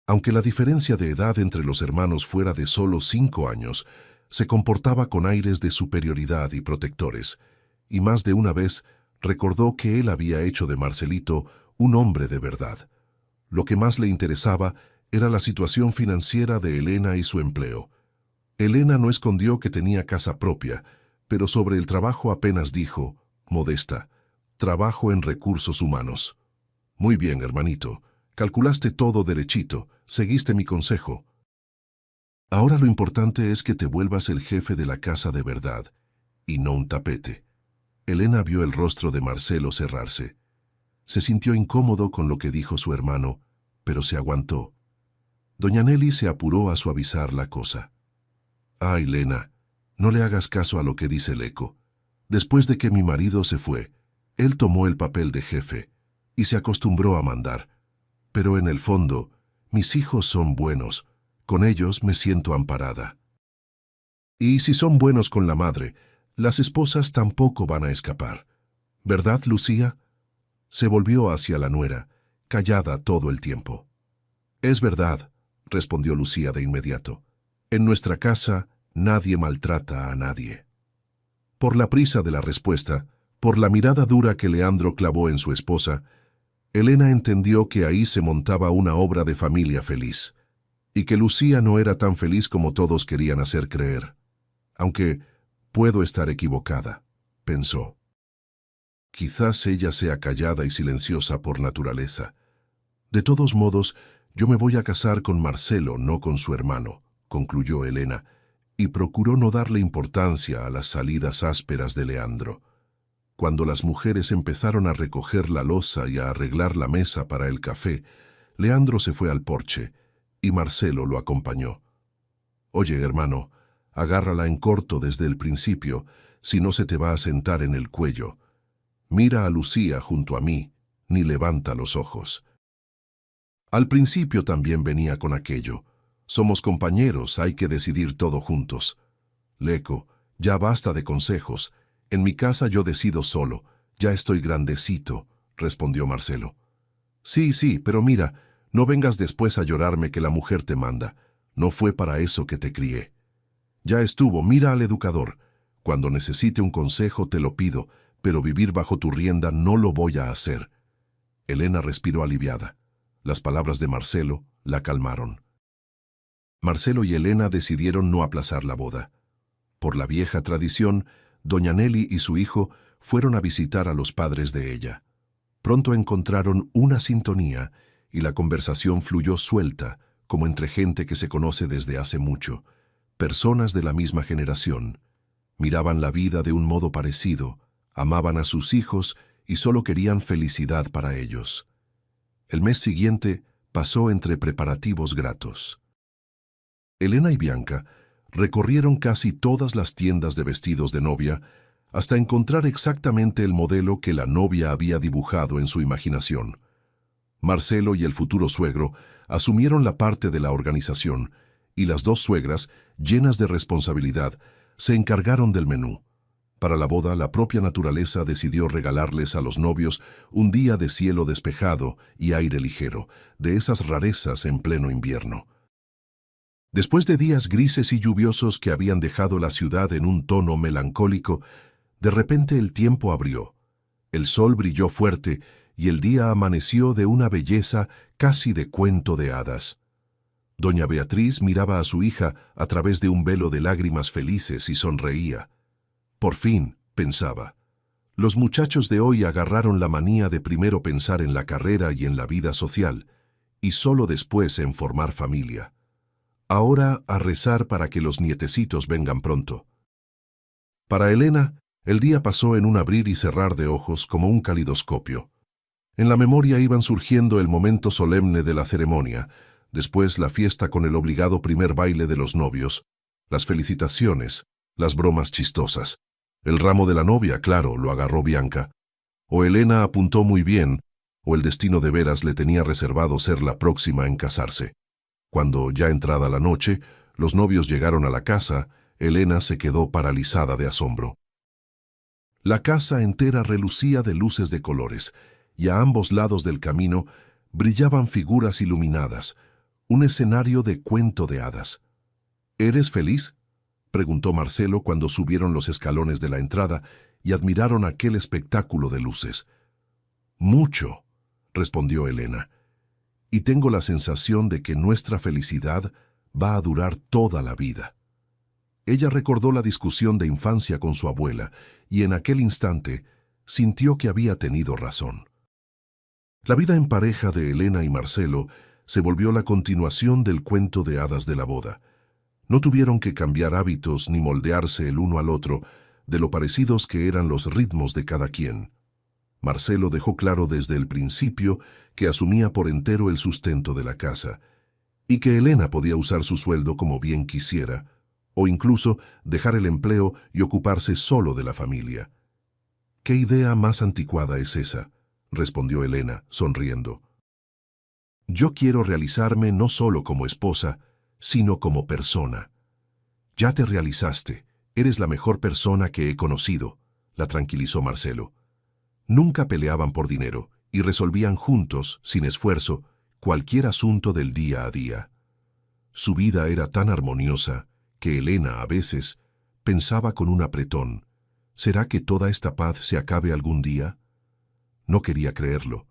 Aunque la diferencia de edad entre los hermanos fuera de solo 5 años, se comportaba con aires de superioridad y protectores, y más de una vez recordó que él había hecho de Marcelito un hombre de verdad. Lo que más le interesaba era la situación financiera de Elena y su empleo. Elena no escondió que tenía casa propia, pero sobre el trabajo apenas dijo, modesta, trabajo en recursos humanos. Muy bien, hermanito, calculaste todo derechito, seguiste mi consejo. Ahora lo importante es que te vuelvas el jefe de la casa de verdad, y no un tapete. Elena vio el rostro de Marcelo cerrarse. Se sintió incómodo con lo que dijo su hermano, pero se aguantó. Doña Nelly se apuró a suavizar la cosa. «Ay, Elena, no le hagas caso a lo que dice Leco. Después de que mi marido se fue, él tomó el papel de jefe y se acostumbró a mandar. Pero en el fondo, mis hijos son buenos, con ellos me siento amparada. Y si son buenos con la madre, las esposas tampoco van a escapar. ¿Verdad, Lucía?» Se volvió hacia la nuera, callada todo el tiempo. «Es verdad», respondió Lucía de inmediato. «En nuestra casa nadie maltrata a nadie». Por la prisa de la respuesta, por la mirada dura que Leandro clavó en su esposa, Elena entendió que ahí se montaba una obra de familia feliz, y que Lucía no era tan feliz como todos querían hacer creer. Aunque puedo estar equivocada, pensó. Quizás ella sea callada y silenciosa por naturaleza. De todos modos, yo me voy a casar con Marcelo, no con su hermano, concluyó Elena, y procuró no darle importancia a las salidas ásperas de Leandro. Cuando las mujeres empezaron a recoger la loza y a arreglar la mesa para el café, Leandro se fue al porche, y Marcelo lo acompañó. «Oye, hermano, agárrala en corto desde el principio, si no se te va a sentar en el cuello. Mira a Lucía junto a mí, ni levanta los ojos». Al principio también venía con aquello. Somos compañeros, hay que decidir todo juntos. Leco, ya basta de consejos. En mi casa yo decido solo. Ya estoy grandecito, respondió Marcelo. Sí, pero mira, no vengas después a llorarme que la mujer te manda. No fue para eso que te crié. Ya estuvo, mira al educador. Cuando necesite un consejo te lo pido, pero vivir bajo tu rienda no lo voy a hacer. Elena respiró aliviada. Las palabras de Marcelo la calmaron. Marcelo y Elena decidieron no aplazar la boda. Por la vieja tradición, doña Nelly y su hijo fueron a visitar a los padres de ella. Pronto encontraron una sintonía y la conversación fluyó suelta, como entre gente que se conoce desde hace mucho, personas de la misma generación. Miraban la vida de un modo parecido, amaban a sus hijos y solo querían felicidad para ellos. El mes siguiente pasó entre preparativos gratos. Elena y Bianca recorrieron casi todas las tiendas de vestidos de novia hasta encontrar exactamente el modelo que la novia había dibujado en su imaginación. Marcelo y el futuro suegro asumieron la parte de la organización y las dos suegras, llenas de responsabilidad, se encargaron del menú. Para la boda, la propia naturaleza decidió regalarles a los novios un día de cielo despejado y aire ligero, de esas rarezas en pleno invierno. Después de días grises y lluviosos que habían dejado la ciudad en un tono melancólico, de repente el tiempo abrió. El sol brilló fuerte y el día amaneció de una belleza casi de cuento de hadas. Doña Beatriz miraba a su hija a través de un velo de lágrimas felices y sonreía. Por fin, pensaba, los muchachos de hoy agarraron la manía de primero pensar en la carrera y en la vida social, y solo después en formar familia. Ahora a rezar para que los nietecitos vengan pronto. Para Elena, el día pasó en un abrir y cerrar de ojos como un calidoscopio. En la memoria iban surgiendo el momento solemne de la ceremonia, después la fiesta con el obligado primer baile de los novios, las felicitaciones, las bromas chistosas. El ramo de la novia, claro, lo agarró Bianca. O Elena apuntó muy bien, o el destino de veras le tenía reservado ser la próxima en casarse. Cuando, ya entrada la noche, los novios llegaron a la casa, Elena se quedó paralizada de asombro. La casa entera relucía de luces de colores, y a ambos lados del camino brillaban figuras iluminadas, un escenario de cuento de hadas. ¿Eres feliz?, preguntó Marcelo cuando subieron los escalones de la entrada y admiraron aquel espectáculo de luces. Mucho, respondió Elena, y tengo la sensación de que nuestra felicidad va a durar toda la vida. Ella recordó la discusión de infancia con su abuela y en aquel instante sintió que había tenido razón. La vida en pareja de Elena y Marcelo se volvió la continuación del cuento de hadas de la boda. No tuvieron que cambiar hábitos ni moldearse el uno al otro, de lo parecidos que eran los ritmos de cada quien. Marcelo dejó claro desde el principio que asumía por entero el sustento de la casa, y que Elena podía usar su sueldo como bien quisiera, o incluso dejar el empleo y ocuparse solo de la familia. «¿Qué idea más anticuada es esa?», respondió Elena, sonriendo. «Yo quiero realizarme no solo como esposa, sino como persona». «Ya te realizaste, eres la mejor persona que he conocido», la tranquilizó Marcelo. Nunca peleaban por dinero y resolvían juntos, sin esfuerzo, cualquier asunto del día a día. Su vida era tan armoniosa que Elena, a veces, pensaba con un apretón, ¿será que toda esta paz se acabe algún día? No quería creerlo,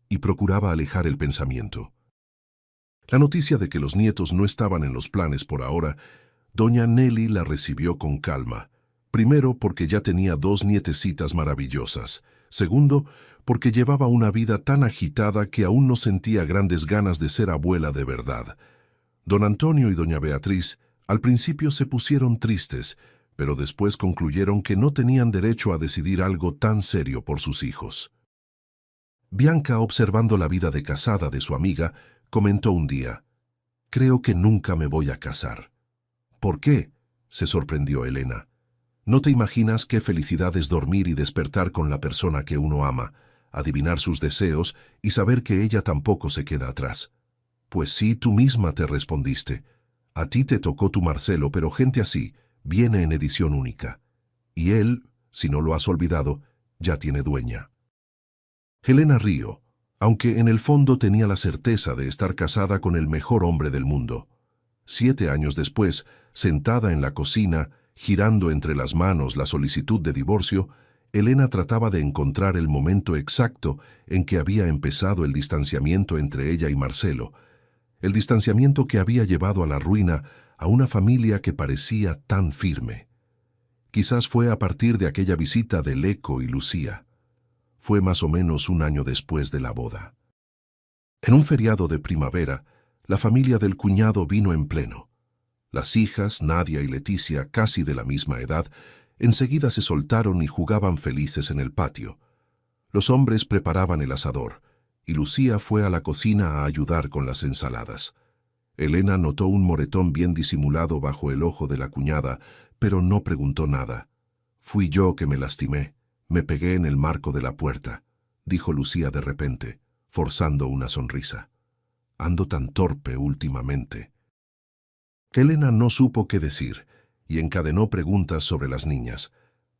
y procuraba alejar el pensamiento. La noticia de que los nietos no estaban en los planes por ahora, doña Nelly la recibió con calma. Primero, porque ya tenía 2 nietecitas maravillosas. Segundo, porque llevaba una vida tan agitada que aún no sentía grandes ganas de ser abuela de verdad. Don Antonio y doña Beatriz al principio se pusieron tristes, pero después concluyeron que no tenían derecho a decidir algo tan serio por sus hijos. Bianca, observando la vida de casada de su amiga, comentó un día, «Creo que nunca me voy a casar». «¿Por qué?», se sorprendió Elena. «¿No te imaginas qué felicidad es dormir y despertar con la persona que uno ama, adivinar sus deseos y saber que ella tampoco se queda atrás?» Pues sí, tú misma te respondiste. A ti te tocó tu Marcelo, pero gente así viene en edición única. Y él, si no lo has olvidado, ya tiene dueña. Helena rió, aunque en el fondo tenía la certeza de estar casada con el mejor hombre del mundo. 7 años después, sentada en la cocina, girando entre las manos la solicitud de divorcio, Helena trataba de encontrar el momento exacto en que había empezado el distanciamiento entre ella y Marcelo, el distanciamiento que había llevado a la ruina a una familia que parecía tan firme. Quizás fue a partir de aquella visita de Lecco y Lucía. Fue más o menos un año después de la boda. En un feriado de primavera, la familia del cuñado vino en pleno. Las hijas, Nadia y Leticia, casi de la misma edad, enseguida se soltaron y jugaban felices en el patio. Los hombres preparaban el asador, y Lucía fue a la cocina a ayudar con las ensaladas. Helena notó un moretón bien disimulado bajo el ojo de la cuñada, pero no preguntó nada. «Fui yo que me lastimé. Me pegué en el marco de la puerta», dijo Lucía de repente, forzando una sonrisa. «Ando tan torpe últimamente». Helena no supo qué decir, y encadenó preguntas sobre las niñas.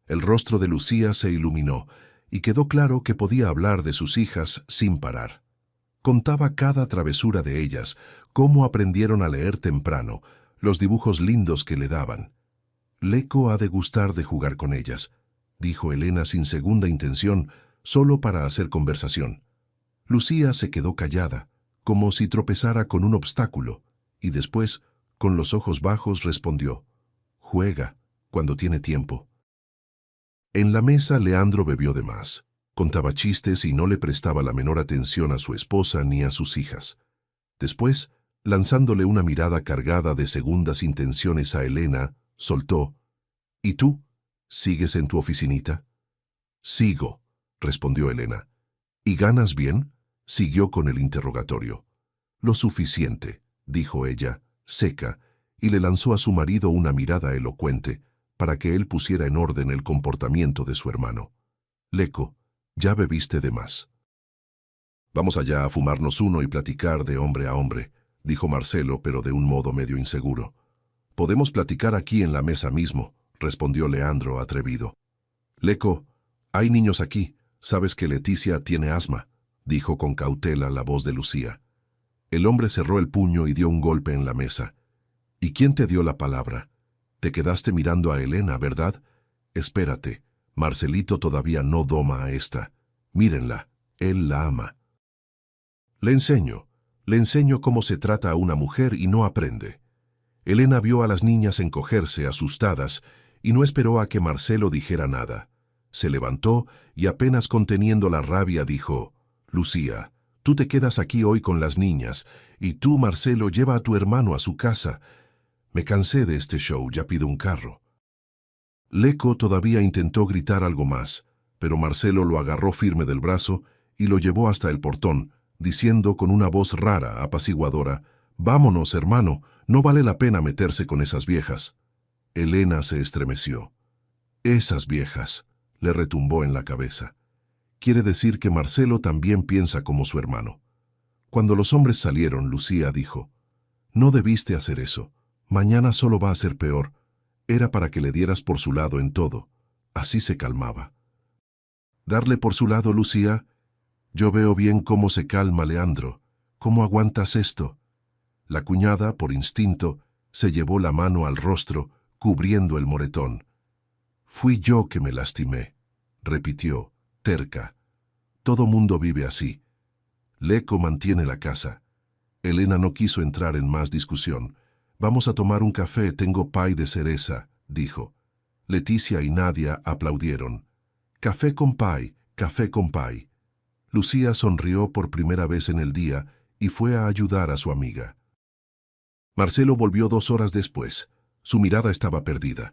El rostro de Lucía se iluminó, y quedó claro que podía hablar de sus hijas sin parar. Contaba cada travesura de ellas, cómo aprendieron a leer temprano, los dibujos lindos que le daban. «Lecco ha de gustar de jugar con ellas», dijo Helena sin segunda intención, solo para hacer conversación. Lucía se quedó callada, como si tropezara con un obstáculo, y después, con los ojos bajos, respondió: «Juega, cuando tiene tiempo». En la mesa Leandro bebió de más, contaba chistes y no le prestaba la menor atención a su esposa ni a sus hijas. Después, lanzándole una mirada cargada de segundas intenciones a Helena, soltó: «¿Y tú? ¿Sigues en tu oficinita?» «Sigo», respondió Helena. «¿Y ganas bien?», siguió con el interrogatorio. «Lo suficiente», dijo ella, seca, y le lanzó a su marido una mirada elocuente, para que él pusiera en orden el comportamiento de su hermano. «Lecco, ya bebiste de más». «Vamos allá a fumarnos uno y platicar de hombre a hombre», dijo Marcelo, pero de un modo medio inseguro. «Podemos platicar aquí en la mesa mismo», respondió Leandro atrevido. «Lecco, hay niños aquí. Sabes que Leticia tiene asma», dijo con cautela la voz de Lucía. El hombre cerró el puño y dio un golpe en la mesa. «¿Y quién te dio la palabra? Te quedaste mirando a Helena, ¿verdad? Espérate, Marcelito todavía no doma a esta. Mírenla, él la ama». Le enseño cómo se trata a una mujer y no aprende». Helena vio a las niñas encogerse, asustadas, y no esperó a que Marcelo dijera nada. Se levantó y apenas conteniendo la rabia dijo: «Lucía, tú te quedas aquí hoy con las niñas, y tú, Marcelo, lleva a tu hermano a su casa. Me cansé de este show, ya pido un carro». Lecco todavía intentó gritar algo más, pero Marcelo lo agarró firme del brazo y lo llevó hasta el portón, diciendo con una voz rara, apaciguadora: «Vámonos, hermano, no vale la pena meterse con esas viejas». Helena se estremeció. «Esas viejas», le retumbó en la cabeza. Quiere decir que Marcelo también piensa como su hermano. Cuando los hombres salieron, Lucía dijo: «No debiste hacer eso. Mañana solo va a ser peor. Era para que le dieras por su lado en todo». Así se calmaba. «¿Darle por su lado, Lucía? Yo veo bien cómo se calma Leandro. ¿Cómo aguantas esto?». La cuñada, por instinto, se llevó la mano al rostro, cubriendo el moretón. «Fui yo que me lastimé», repitió, terca. «Todo mundo vive así. Lecco mantiene la casa». Helena no quiso entrar en más discusión. «Vamos a tomar un café, tengo pay de cereza», dijo. Leticia y Nadia aplaudieron. «Café con pay, café con pay». Lucía sonrió por primera vez en el día y fue a ayudar a su amiga. Marcelo volvió 2 horas después. Su mirada estaba perdida.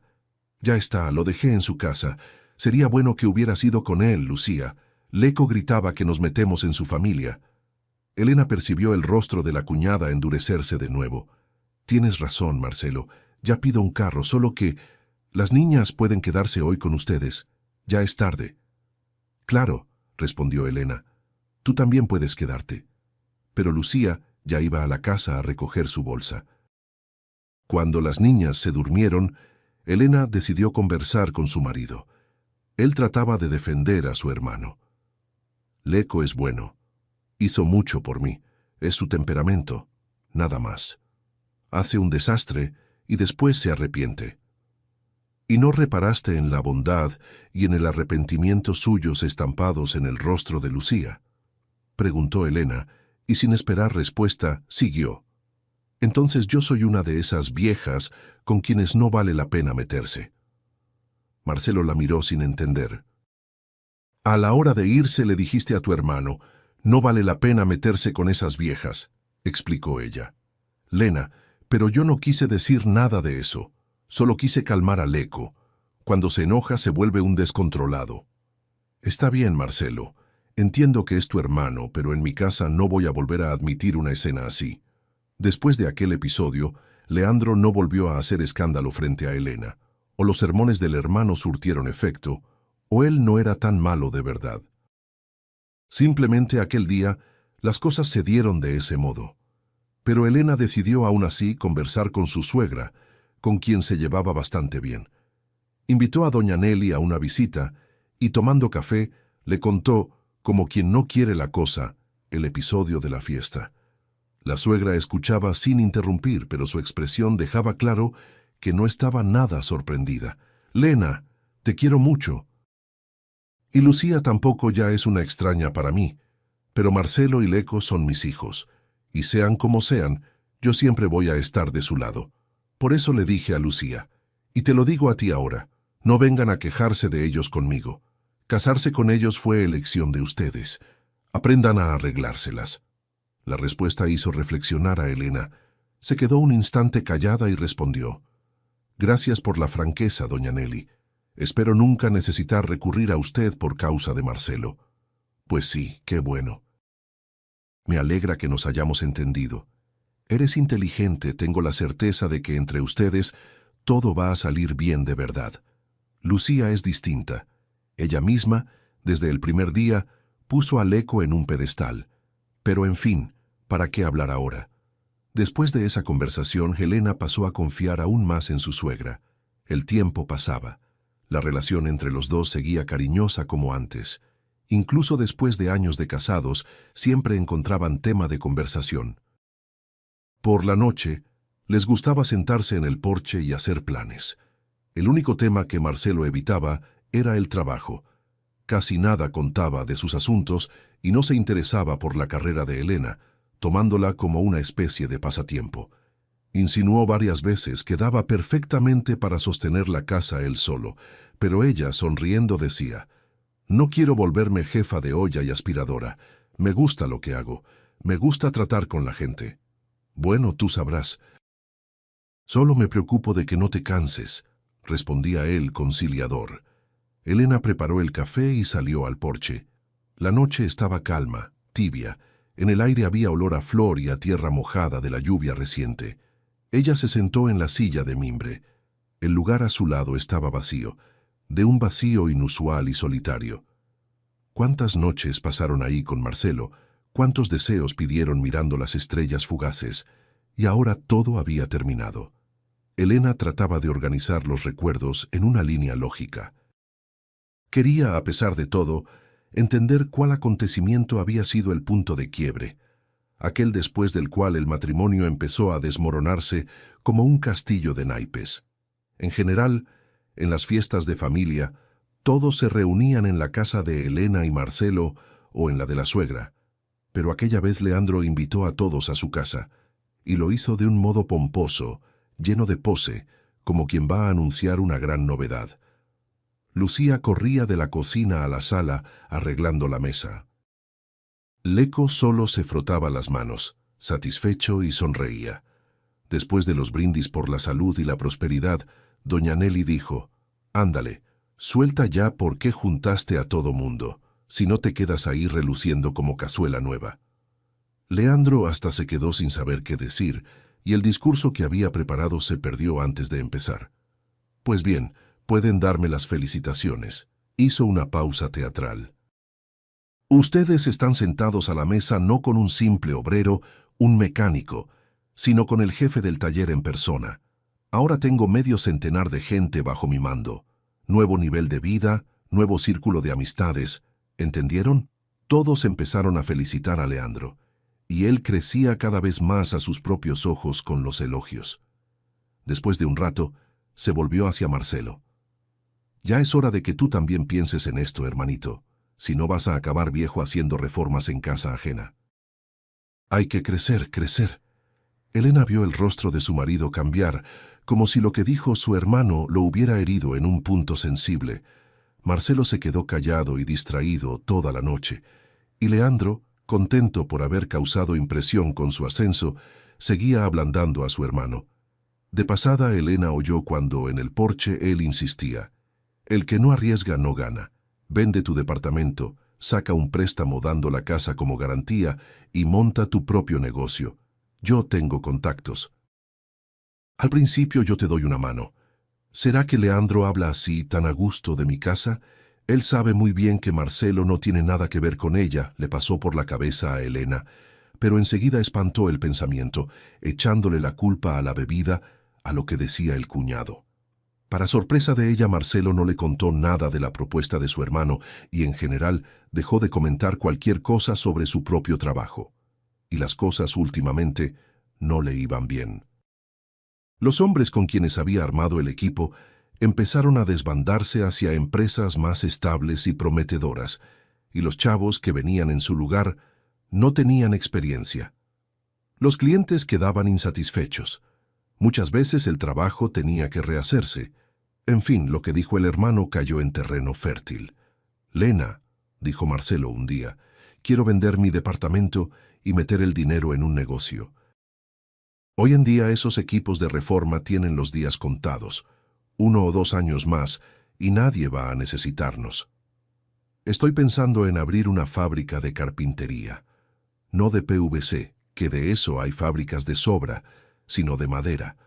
«Ya está, lo dejé en su casa. Sería bueno que hubieras ido con él, Lucía. Lecco gritaba que nos metemos en su familia». Helena percibió el rostro de la cuñada endurecerse de nuevo. «Tienes razón, Marcelo. Ya pido un carro, solo que las niñas pueden quedarse hoy con ustedes. Ya es tarde». «Claro», respondió Helena. «Tú también puedes quedarte». Pero Lucía, Ya iba a la casa a recoger su bolsa. Cuando las niñas se durmieron, Elena decidió conversar con su marido. Él trataba de defender a su hermano. Leko es bueno. Hizo mucho por mí. Es su temperamento. Nada más. Hace un desastre y después se arrepiente. ¿Y no reparaste en la bondad y en el arrepentimiento suyos estampados en el rostro de Lucía? Preguntó Elena, y sin esperar respuesta, siguió. Entonces yo soy una de esas viejas con quienes no vale la pena meterse. Marcelo la miró sin entender. A la hora de irse le dijiste a tu hermano, no vale la pena meterse con esas viejas, explicó ella. Lena, pero yo no quise decir nada de eso. Solo quise calmar a Leko. Cuando se enoja se vuelve un descontrolado. Está bien, Marcelo. Entiendo que es tu hermano, pero en mi casa no voy a volver a admitir una escena así. Después de aquel episodio, Leandro no volvió a hacer escándalo frente a Elena. O los sermones del hermano surtieron efecto, o él no era tan malo de verdad. Simplemente aquel día, las cosas se dieron de ese modo. Pero Elena decidió aún así conversar con su suegra, con quien se llevaba bastante bien. Invitó a doña Nelly a una visita y, tomando café, le contó, como quien no quiere la cosa, el episodio de la fiesta. La suegra escuchaba sin interrumpir, pero su expresión dejaba claro que no estaba nada sorprendida. «Lena, te quiero mucho». Y Lucía tampoco ya es una extraña para mí, pero Marcelo y Leko son mis hijos, y sean como sean, yo siempre voy a estar de su lado. Por eso le dije a Lucía, y te lo digo a ti ahora, no vengan a quejarse de ellos conmigo. Casarse con ellos fue elección de ustedes. Aprendan a arreglárselas. La respuesta hizo reflexionar a Elena. Se quedó un instante callada y respondió. Gracias por la franqueza, doña Nelly. Espero nunca necesitar recurrir a usted por causa de Marcelo. Pues sí, qué bueno. Me alegra que nos hayamos entendido. Eres inteligente, tengo la certeza de que entre ustedes todo va a salir bien de verdad. Lucía es distinta. Ella misma, desde el primer día, puso a Leko en un pedestal. Pero en fin, ¿para qué hablar ahora? Después de esa conversación, Helena pasó a confiar aún más en su suegra. El tiempo pasaba. La relación entre los dos seguía cariñosa como antes. Incluso después de años de casados, siempre encontraban tema de conversación. Por la noche, les gustaba sentarse en el porche y hacer planes. El único tema que Marcelo evitaba era el trabajo. Casi nada contaba de sus asuntos y no se interesaba por la carrera de Elena, tomándola como una especie de pasatiempo. Insinuó varias veces que daba perfectamente para sostener la casa él solo, pero ella, sonriendo, decía, «No quiero volverme jefa de olla y aspiradora. Me gusta lo que hago. Me gusta tratar con la gente». «Bueno, tú sabrás». «Solo me preocupo de que no te canses», respondía él conciliador. Elena preparó el café y salió al porche. La noche estaba calma, tibia. En el aire había olor a flor y a tierra mojada de la lluvia reciente. Ella se sentó en la silla de mimbre. El lugar a su lado estaba vacío, de un vacío inusual y solitario. ¿Cuántas noches pasaron ahí con Marcelo? ¿Cuántos deseos pidieron mirando las estrellas fugaces? Y ahora todo había terminado. Elena trataba de organizar los recuerdos en una línea lógica. Quería, a pesar de todo, entender cuál acontecimiento había sido el punto de quiebre, aquel después del cual el matrimonio empezó a desmoronarse como un castillo de naipes. En general, en las fiestas de familia, todos se reunían en la casa de Elena y Marcelo o en la de la suegra, pero aquella vez Leandro invitó a todos a su casa, y lo hizo de un modo pomposo, lleno de pose, como quien va a anunciar una gran novedad. Lucía corría de la cocina a la sala arreglando la mesa. Leko solo se frotaba las manos, satisfecho, y sonreía. Después de los brindis por la salud y la prosperidad, doña Nelly dijo, «Ándale, suelta ya por qué juntaste a todo mundo, si no te quedas ahí reluciendo como cazuela nueva». Leandro hasta se quedó sin saber qué decir, y el discurso que había preparado se perdió antes de empezar. «Pues bien, pueden darme las felicitaciones», hizo una pausa teatral. «Ustedes están sentados a la mesa no con un simple obrero un mecánico, sino con el jefe del taller en persona. Ahora tengo medio centenar de gente bajo mi mando. Nuevo nivel de vida, nuevo círculo de amistades. ¿Entendieron? Todos empezaron a felicitar a Leandro, y él crecía cada vez más a sus propios ojos con los elogios. Después de un rato, se volvió hacia Marcelo. Ya es hora de que tú también pienses en esto, hermanito, si no vas a acabar viejo haciendo reformas en casa ajena. Hay que crecer, crecer. Elena vio el rostro de su marido cambiar, como si lo que dijo su hermano lo hubiera herido en un punto sensible. Marcelo se quedó callado y distraído toda la noche, y Leandro, contento por haber causado impresión con su ascenso, seguía ablandando a su hermano. De pasada, Elena oyó cuando en el porche él insistía: el que no arriesga no gana. Vende tu departamento, saca un préstamo dando la casa como garantía y monta tu propio negocio. Yo tengo contactos. Al principio yo te doy una mano. ¿Será que Leandro habla así tan a gusto de mi casa? Él sabe muy bien que Marcelo no tiene nada que ver con ella, le pasó por la cabeza a Elena, pero enseguida espantó el pensamiento, echándole la culpa a la bebida, a lo que decía el cuñado. Para sorpresa de ella, Marcelo no le contó nada de la propuesta de su hermano y, en general, dejó de comentar cualquier cosa sobre su propio trabajo. Y las cosas últimamente no le iban bien. Los hombres con quienes había armado el equipo empezaron a desbandarse hacia empresas más estables y prometedoras, y los chavos que venían en su lugar no tenían experiencia. Los clientes quedaban insatisfechos. Muchas veces el trabajo tenía que rehacerse. En fin, lo que dijo el hermano cayó en terreno fértil. «Lena», dijo Marcelo un día, «quiero vender mi departamento y meter el dinero en un negocio. Hoy en día esos equipos de reforma tienen los días contados, 1 o 2 años más, y nadie va a necesitarnos. Estoy pensando en abrir una fábrica de carpintería, no de PVC, que de eso hay fábricas de sobra, sino de madera.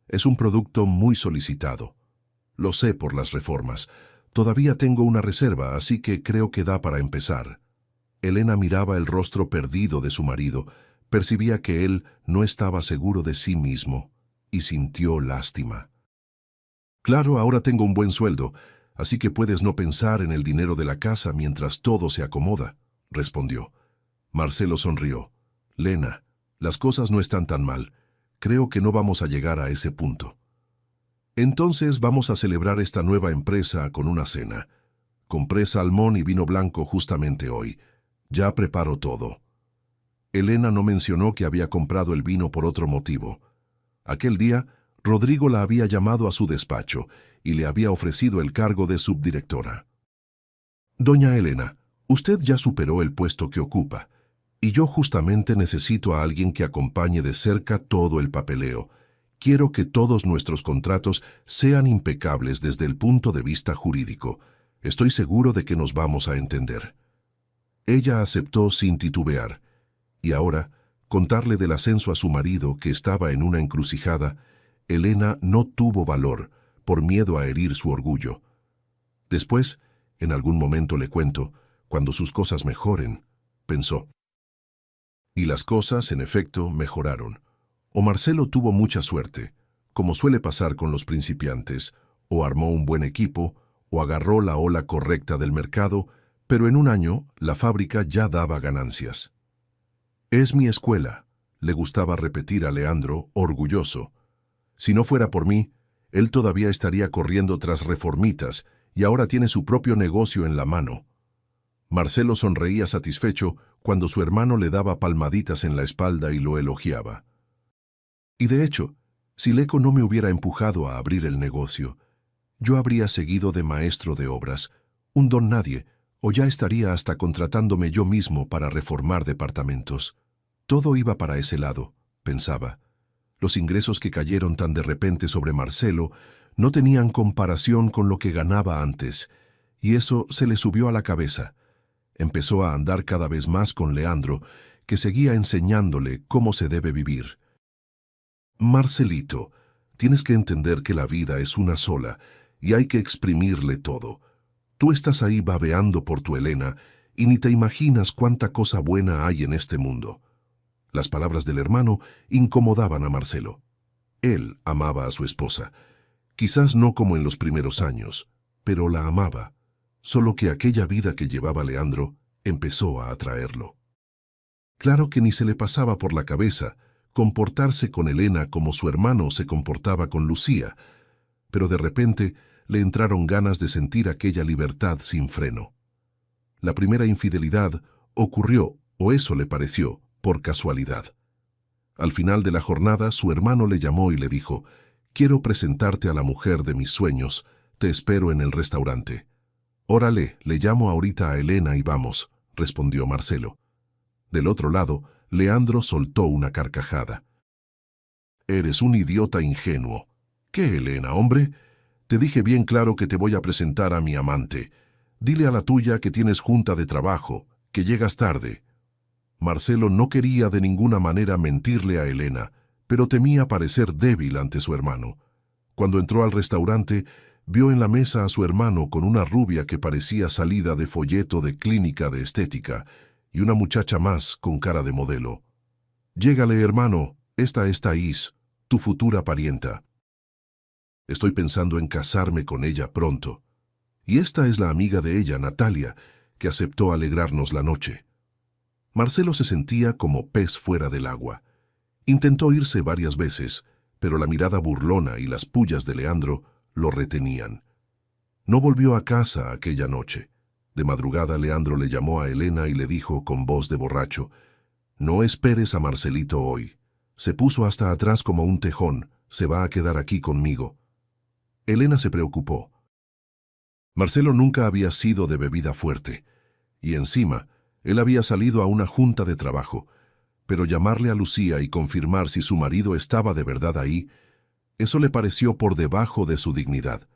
Es un producto muy solicitado. Lo sé por las reformas. Todavía tengo una reserva, así que creo que da para empezar». Elena miraba el rostro perdido de su marido, percibía que él no estaba seguro de sí mismo, y sintió lástima. «Claro, ahora tengo un buen sueldo, así que puedes no pensar en el dinero de la casa mientras todo se acomoda», respondió. Marcelo sonrió. «Lena, las cosas no están tan mal. Creo que no vamos a llegar a ese punto. Entonces vamos a celebrar esta nueva empresa con una cena. Compré salmón y vino blanco justamente hoy. Ya preparo todo». Elena no mencionó que había comprado el vino por otro motivo. Aquel día, Rodrigo la había llamado a su despacho y le había ofrecido el cargo de subdirectora. «Doña Elena, usted ya superó el puesto que ocupa, y yo justamente necesito a alguien que acompañe de cerca todo el papeleo. Quiero que todos nuestros contratos sean impecables desde el punto de vista jurídico. Estoy seguro de que nos vamos a entender». Ella aceptó sin titubear, y ahora, contarle del ascenso a su marido, que estaba en una encrucijada, Elena no tuvo valor, por miedo a herir su orgullo. «Después, en algún momento le cuento, cuando sus cosas mejoren», pensó. Y las cosas, en efecto, mejoraron. O Marcelo tuvo mucha suerte, como suele pasar con los principiantes, o armó un buen equipo, o agarró la ola correcta del mercado, pero en un año la fábrica ya daba ganancias. «Es mi escuela», le gustaba repetir a Leandro, orgulloso. «Si no fuera por mí, él todavía estaría corriendo tras reformitas y ahora tiene su propio negocio en la mano». Marcelo sonreía satisfecho cuando su hermano le daba palmaditas en la espalda y lo elogiaba. Y de hecho, si Leco no me hubiera empujado a abrir el negocio, yo habría seguido de maestro de obras, un don nadie, o ya estaría hasta contratándome yo mismo para reformar departamentos. Todo iba para ese lado, pensaba. Los ingresos que cayeron tan de repente sobre Marcelo no tenían comparación con lo que ganaba antes, y eso se le subió a la cabeza. Empezó a andar cada vez más con Leandro, que seguía enseñándole cómo se debe vivir. «Marcelito, tienes que entender que la vida es una sola y hay que exprimirle todo. Tú estás ahí babeando por tu Elena y ni te imaginas cuánta cosa buena hay en este mundo. Las palabras del hermano incomodaban a Marcelo. Él amaba a su esposa, quizás no como en los primeros años, pero la amaba, solo que aquella vida que llevaba Leandro empezó a atraerlo. Claro que ni se le pasaba por la cabeza comportarse con Elena como su hermano se comportaba con Lucía, pero de repente le entraron ganas de sentir aquella libertad sin freno. La primera infidelidad ocurrió, o eso le pareció, por casualidad. Al final de la jornada, su hermano le llamó y le dijo: «Quiero presentarte a la mujer de mis sueños, te espero en el restaurante». «Órale, le llamo ahorita a Elena y vamos», respondió Marcelo. Del otro lado, Leandro soltó una carcajada. «Eres un idiota ingenuo». «¿Qué, Elena, hombre? Te dije bien claro que te voy a presentar a mi amante. Dile a la tuya que tienes junta de trabajo, que llegas tarde». Marcelo no quería de ninguna manera mentirle a Elena, pero temía parecer débil ante su hermano. Cuando entró al restaurante, vio en la mesa a su hermano con una rubia que parecía salida de folleto de clínica de estética y una muchacha más con cara de modelo. «Llégale, hermano, esta es Thaís, tu futura parienta. Estoy pensando en casarme con ella pronto. Y esta es la amiga de ella, Natalia, que aceptó alegrarnos la noche». Marcelo se sentía como pez fuera del agua. Intentó irse varias veces, pero la mirada burlona y las pullas de Leandro lo retenían. No volvió a casa aquella noche. De madrugada Leandro le llamó a Elena y le dijo con voz de borracho: «No esperes a Marcelito hoy. Se puso hasta atrás como un tejón, se va a quedar aquí conmigo». Elena se preocupó. Marcelo nunca había sido de bebida fuerte, y encima, él había salido a una junta de trabajo, pero llamarle a Lucía y confirmar si su marido estaba de verdad ahí, eso le pareció por debajo de su dignidad.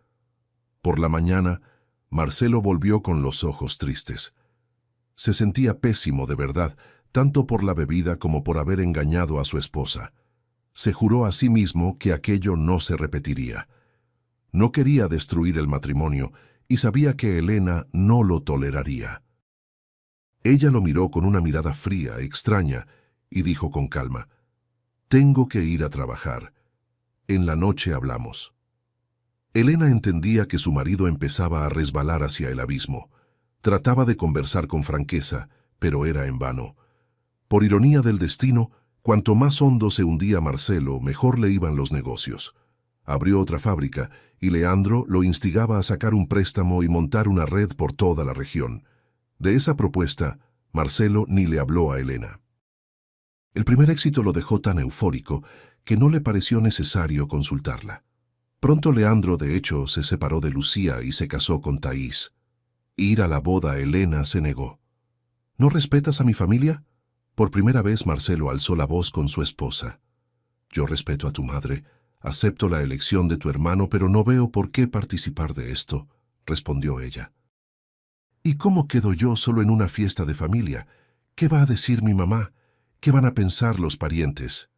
Por la mañana, Marcelo volvió con los ojos tristes. Se sentía pésimo de verdad, tanto por la bebida como por haber engañado a su esposa. Se juró a sí mismo que aquello no se repetiría. No quería destruir el matrimonio y sabía que Elena no lo toleraría. Ella lo miró con una mirada fría, extraña, y dijo con calma: «Tengo que ir a trabajar. En la noche hablamos». Elena entendía que su marido empezaba a resbalar hacia el abismo. Trataba de conversar con franqueza, pero era en vano. Por ironía del destino, cuanto más hondo se hundía Marcelo, mejor le iban los negocios. Abrió otra fábrica y Leandro lo instigaba a sacar un préstamo y montar una red por toda la región. De esa propuesta, Marcelo ni le habló a Elena. El primer éxito lo dejó tan eufórico que no le pareció necesario consultarla. Pronto Leandro, de hecho, se separó de Lucía y se casó con Thaís. Ir a la boda Elena se negó. «¿No respetas a mi familia?». Por primera vez Marcelo alzó la voz con su esposa. «Yo respeto a tu madre, acepto la elección de tu hermano, pero no veo por qué participar de esto», respondió ella. «¿Y cómo quedo yo solo en una fiesta de familia? ¿Qué va a decir mi mamá? ¿Qué van a pensar los parientes?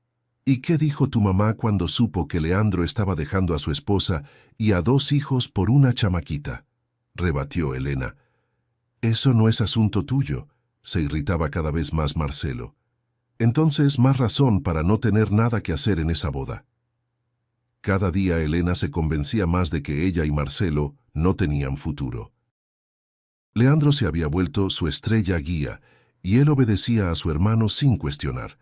¿Y qué dijo tu mamá cuando supo que Leandro estaba dejando a su esposa y a 2 hijos por una chamaquita?», rebatió Elena. «Eso no es asunto tuyo», se irritaba cada vez más Marcelo. «Entonces, más razón para no tener nada que hacer en esa boda». Cada día Elena se convencía más de que ella y Marcelo no tenían futuro. Leandro se había vuelto su estrella guía, y él obedecía a su hermano sin cuestionar.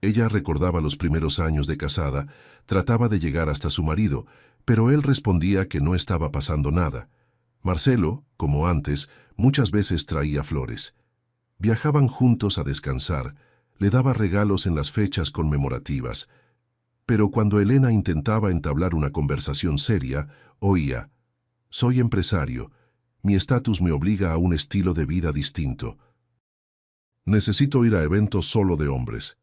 Ella recordaba los primeros años de casada, trataba de llegar hasta su marido, pero él respondía que no estaba pasando nada. Marcelo, como antes, muchas veces traía flores. Viajaban juntos a descansar, le daba regalos en las fechas conmemorativas. Pero cuando Elena intentaba entablar una conversación seria, oía: «Soy empresario. Mi estatus me obliga a un estilo de vida distinto. Necesito ir a eventos solo de hombres.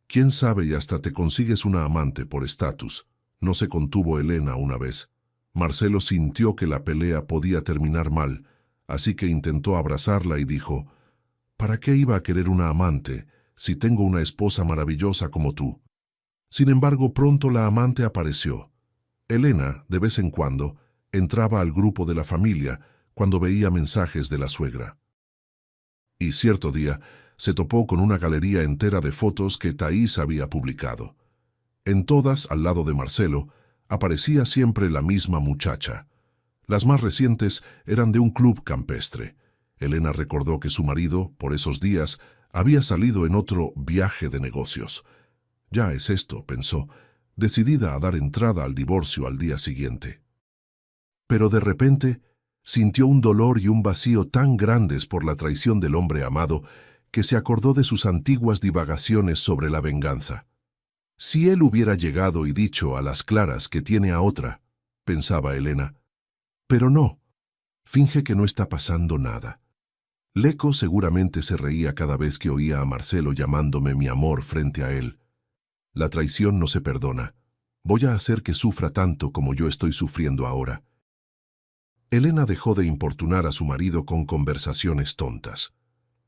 Quién sabe y hasta te consigues una amante por estatus», no se contuvo Elena una vez. Marcelo sintió que la pelea podía terminar mal, así que intentó abrazarla y dijo: «¿Para qué iba a querer una amante si tengo una esposa maravillosa como tú?». Sin embargo, pronto la amante apareció. Elena, de vez en cuando, entraba al grupo de la familia cuando veía mensajes de la suegra. Y cierto día, se topó con una galería entera de fotos que Thaís había publicado. En todas, al lado de Marcelo, aparecía siempre la misma muchacha. Las más recientes eran de un club campestre. Elena recordó que su marido, por esos días, había salido en otro viaje de negocios. Ya es esto, pensó, decidida a dar entrada al divorcio al día siguiente. Pero de repente sintió un dolor y un vacío tan grandes por la traición del hombre amado que se acordó de sus antiguas divagaciones sobre la venganza. Si él hubiera llegado y dicho a las claras que tiene a otra, pensaba Elena. Pero no, finge que no está pasando nada. Leco seguramente se reía cada vez que oía a Marcelo llamándome mi amor frente a él. La traición no se perdona. Voy a hacer que sufra tanto como yo estoy sufriendo ahora. Elena dejó de importunar a su marido con conversaciones tontas.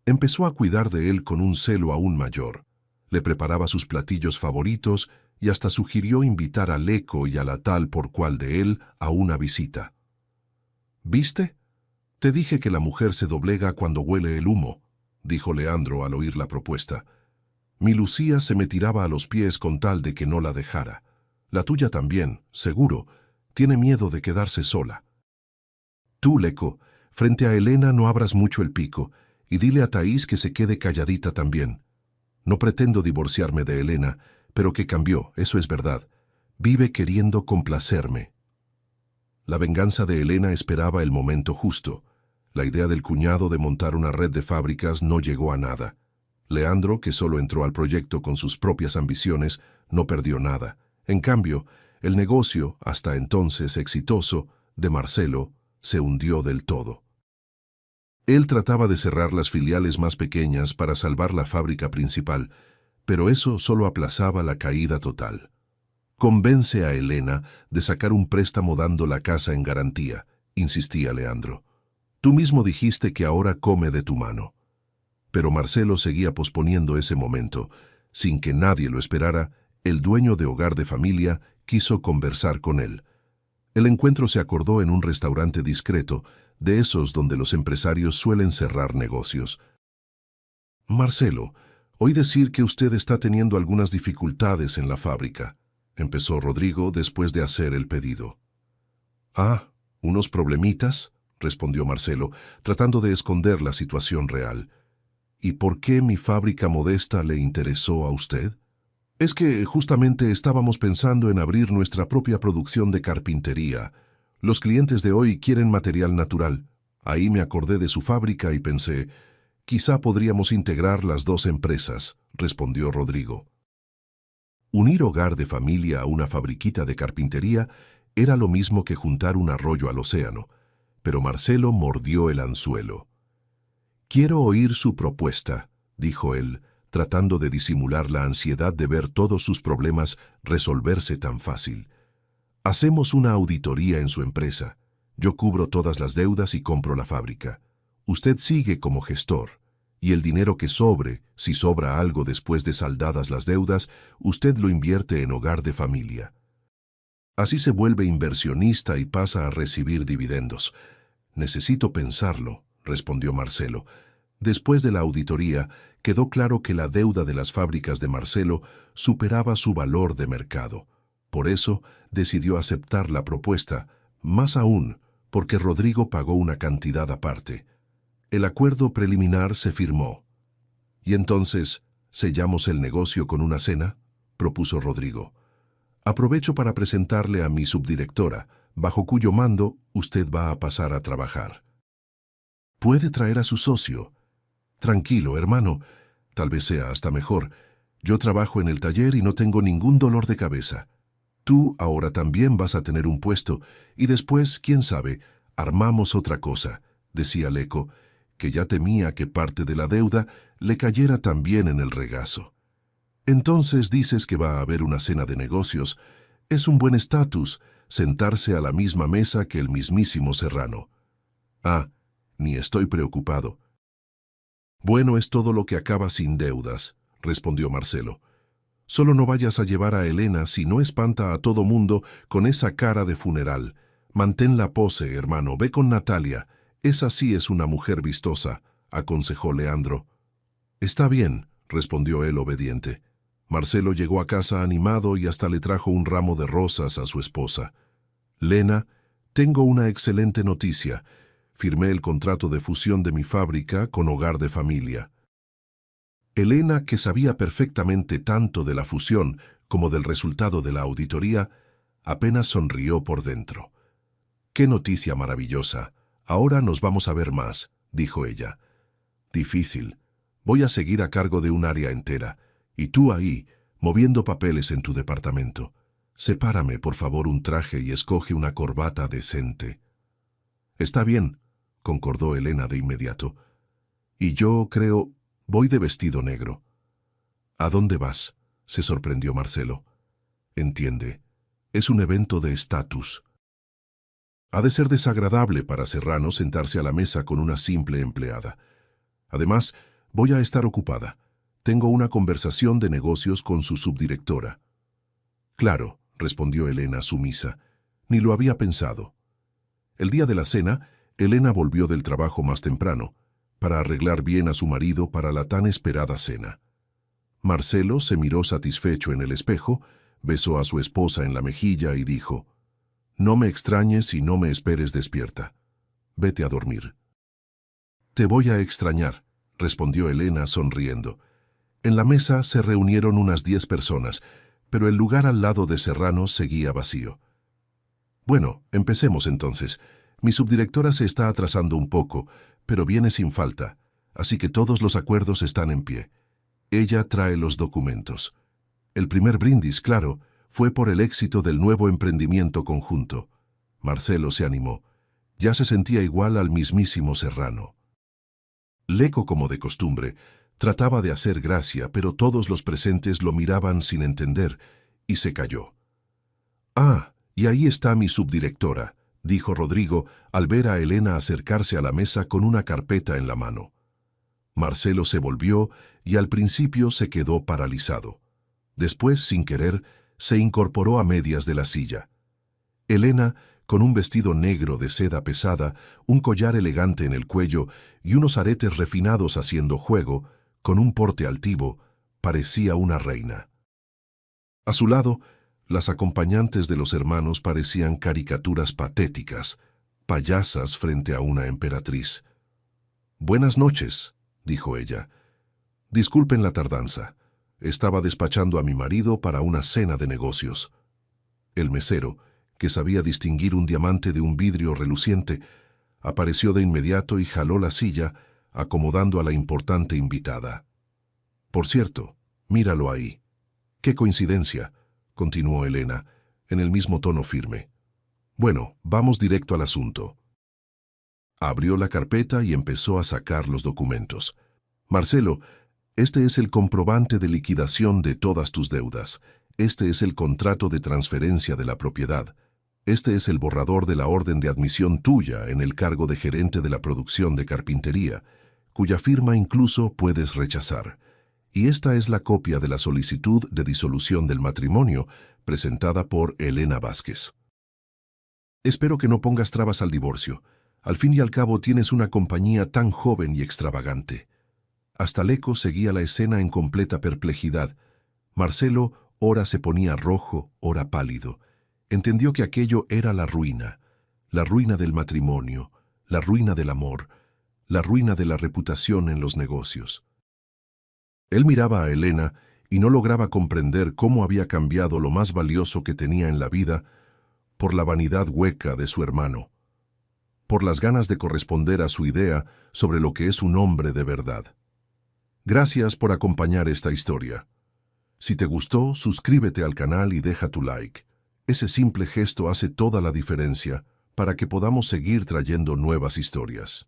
Empezó a cuidar de él con un celo aún mayor. Le preparaba sus platillos favoritos y hasta sugirió invitar a Leco y a la tal por cual de él a una visita. ¿Viste? Te dije que la mujer se doblega cuando huele el humo, dijo Leandro al oír la propuesta. Mi Lucía se me tiraba a los pies con tal de que no la dejara. La tuya también, seguro, tiene miedo de quedarse sola. Tú, Leco, frente a Elena no abras mucho el pico y dile a Thaís que se quede calladita también. No pretendo divorciarme de Elena, pero que cambió, eso es verdad. Vive queriendo complacerme. La venganza de Elena esperaba el momento justo. La idea del cuñado de montar una red de fábricas no llegó a nada. Leandro, que solo entró al proyecto con sus propias ambiciones, no perdió nada. En cambio, el negocio, hasta entonces exitoso, de Marcelo, se hundió del todo. Él trataba de cerrar las filiales más pequeñas para salvar la fábrica principal, pero eso solo aplazaba la caída total. Convence a Elena de sacar un préstamo dando la casa en garantía, insistía Leandro. Tú mismo dijiste que ahora come de tu mano. Pero Marcelo seguía posponiendo ese momento. Sin que nadie lo esperara, el dueño de Hogar de Familia quiso conversar con él. El encuentro se acordó en un restaurante discreto, de esos donde los empresarios suelen cerrar negocios. Marcelo, oí decir que usted está teniendo algunas dificultades en la fábrica, empezó Rodrigo después de hacer el pedido. Ah, ¿unos problemitas?, respondió Marcelo, tratando de esconder la situación real. ¿Y por qué mi fábrica modesta le interesó a usted? Es que justamente estábamos pensando en abrir nuestra propia producción de carpintería. Los clientes de hoy quieren material natural. Ahí me acordé de su fábrica y pensé, quizá podríamos integrar las dos empresas, respondió Rodrigo. Unir Hogar de Familia a una fabriquita de carpintería era lo mismo que juntar un arroyo al océano, pero Marcelo mordió el anzuelo. Quiero oír su propuesta, dijo él, tratando de disimular la ansiedad de ver todos sus problemas resolverse tan fácil. Hacemos una auditoría en su empresa. Yo cubro todas las deudas y compro la fábrica. Usted sigue como gestor. Y el dinero que sobre, si sobra algo después de saldadas las deudas, usted lo invierte en Hogar de Familia. Así se vuelve inversionista y pasa a recibir dividendos. Necesito pensarlo, respondió Marcelo. Después de la auditoría, quedó claro que la deuda de las fábricas de Marcelo superaba su valor de mercado. Por eso, decidió aceptar la propuesta, más aún, porque Rodrigo pagó una cantidad aparte. El acuerdo preliminar se firmó. «¿Y entonces, sellamos el negocio con una cena?», propuso Rodrigo. «Aprovecho para presentarle a mi subdirectora, bajo cuyo mando usted va a pasar a trabajar. Puede traer a su socio. Tranquilo, hermano, tal vez sea hasta mejor. Yo trabajo en el taller y no tengo ningún dolor de cabeza. Tú ahora también vas a tener un puesto, y después, quién sabe, armamos otra cosa», decía Leco, que ya temía que parte de la deuda le cayera también en el regazo. «Entonces dices que va a haber una cena de negocios. Es un buen estatus sentarse a la misma mesa que el mismísimo Serrano». «Ah, ni estoy preocupado». «Bueno es todo lo que acaba sin deudas», respondió Marcelo. «Solo no vayas a llevar a Elena si no espanta a todo mundo con esa cara de funeral. Mantén la pose, hermano, ve con Natalia. Esa sí es una mujer vistosa», aconsejó Leandro. Está bien, respondió él obediente. Marcelo llegó a casa animado y hasta le trajo un ramo de rosas a su esposa. Lena, tengo una excelente noticia. Firmé el contrato de fusión de mi fábrica con Hogar de Familia. Elena, que sabía perfectamente tanto de la fusión como del resultado de la auditoría, apenas sonrió por dentro. ¡Qué noticia maravillosa! Ahora nos vamos a ver más, dijo ella. Difícil. Voy a seguir a cargo de un área entera, y tú ahí, moviendo papeles en tu departamento. Sepárame, por favor, un traje y escoge una corbata decente. Está bien, concordó Elena de inmediato. Y yo creo, voy de vestido negro. ¿A dónde vas?, se sorprendió Marcelo. Entiende, es un evento de estatus. Ha de ser desagradable para Serrano sentarse a la mesa con una simple empleada. Además, voy a estar ocupada. Tengo una conversación de negocios con su subdirectora. Claro, respondió Elena sumisa. Ni lo había pensado. El día de la cena, Elena volvió del trabajo más temprano, para arreglar bien a su marido para la tan esperada cena. Marcelo se miró satisfecho en el espejo, besó a su esposa en la mejilla y dijo: «No me extrañes y no me esperes despierta. Vete a dormir». «Te voy a extrañar», respondió Elena sonriendo. En la mesa se reunieron unas 10 personas, pero el lugar al lado de Serrano seguía vacío. «Bueno, empecemos entonces. Mi subdirectora se está atrasando un poco, pero viene sin falta, así que todos los acuerdos están en pie. Ella trae los documentos. El primer brindis, claro, fue por el éxito del nuevo emprendimiento conjunto». Marcelo se animó. Ya se sentía igual al mismísimo Serrano. Leco, como de costumbre, trataba de hacer gracia, pero todos los presentes lo miraban sin entender, y se calló. «Ah, y ahí está mi subdirectora», dijo Rodrigo al ver a Elena acercarse a la mesa con una carpeta en la mano. Marcelo se volvió y al principio se quedó paralizado. Después, sin querer, se incorporó a medias de la silla. Elena, con un vestido negro de seda pesada, un collar elegante en el cuello y unos aretes refinados haciendo juego, con un porte altivo, parecía una reina. A su lado, las acompañantes de los hermanos parecían caricaturas patéticas, payasas frente a una emperatriz. «Buenas noches», dijo ella. «Disculpen la tardanza. Estaba despachando a mi marido para una cena de negocios». El mesero, que sabía distinguir un diamante de un vidrio reluciente, apareció de inmediato y jaló la silla, acomodando a la importante invitada. «Por cierto, míralo ahí. ¡Qué coincidencia!», continuó Elena, en el mismo tono firme. «Bueno, vamos directo al asunto». Abrió la carpeta y empezó a sacar los documentos. «Marcelo, este es el comprobante de liquidación de todas tus deudas. Este es el contrato de transferencia de la propiedad. Este es el borrador de la orden de admisión tuya en el cargo de gerente de la producción de carpintería, cuya firma incluso puedes rechazar. Y esta es la copia de la solicitud de disolución del matrimonio presentada por Elena Vázquez. Espero que no pongas trabas al divorcio. Al fin y al cabo tienes una compañía tan joven y extravagante». Hasta Leco seguía la escena en completa perplejidad. Marcelo ora se ponía rojo, ora pálido. Entendió que aquello era la ruina del matrimonio, la ruina del amor, la ruina de la reputación en los negocios. Él miraba a Elena y no lograba comprender cómo había cambiado lo más valioso que tenía en la vida por la vanidad hueca de su hermano, por las ganas de corresponder a su idea sobre lo que es un hombre de verdad. Gracias por acompañar esta historia. Si te gustó, suscríbete al canal y deja tu like. Ese simple gesto hace toda la diferencia para que podamos seguir trayendo nuevas historias.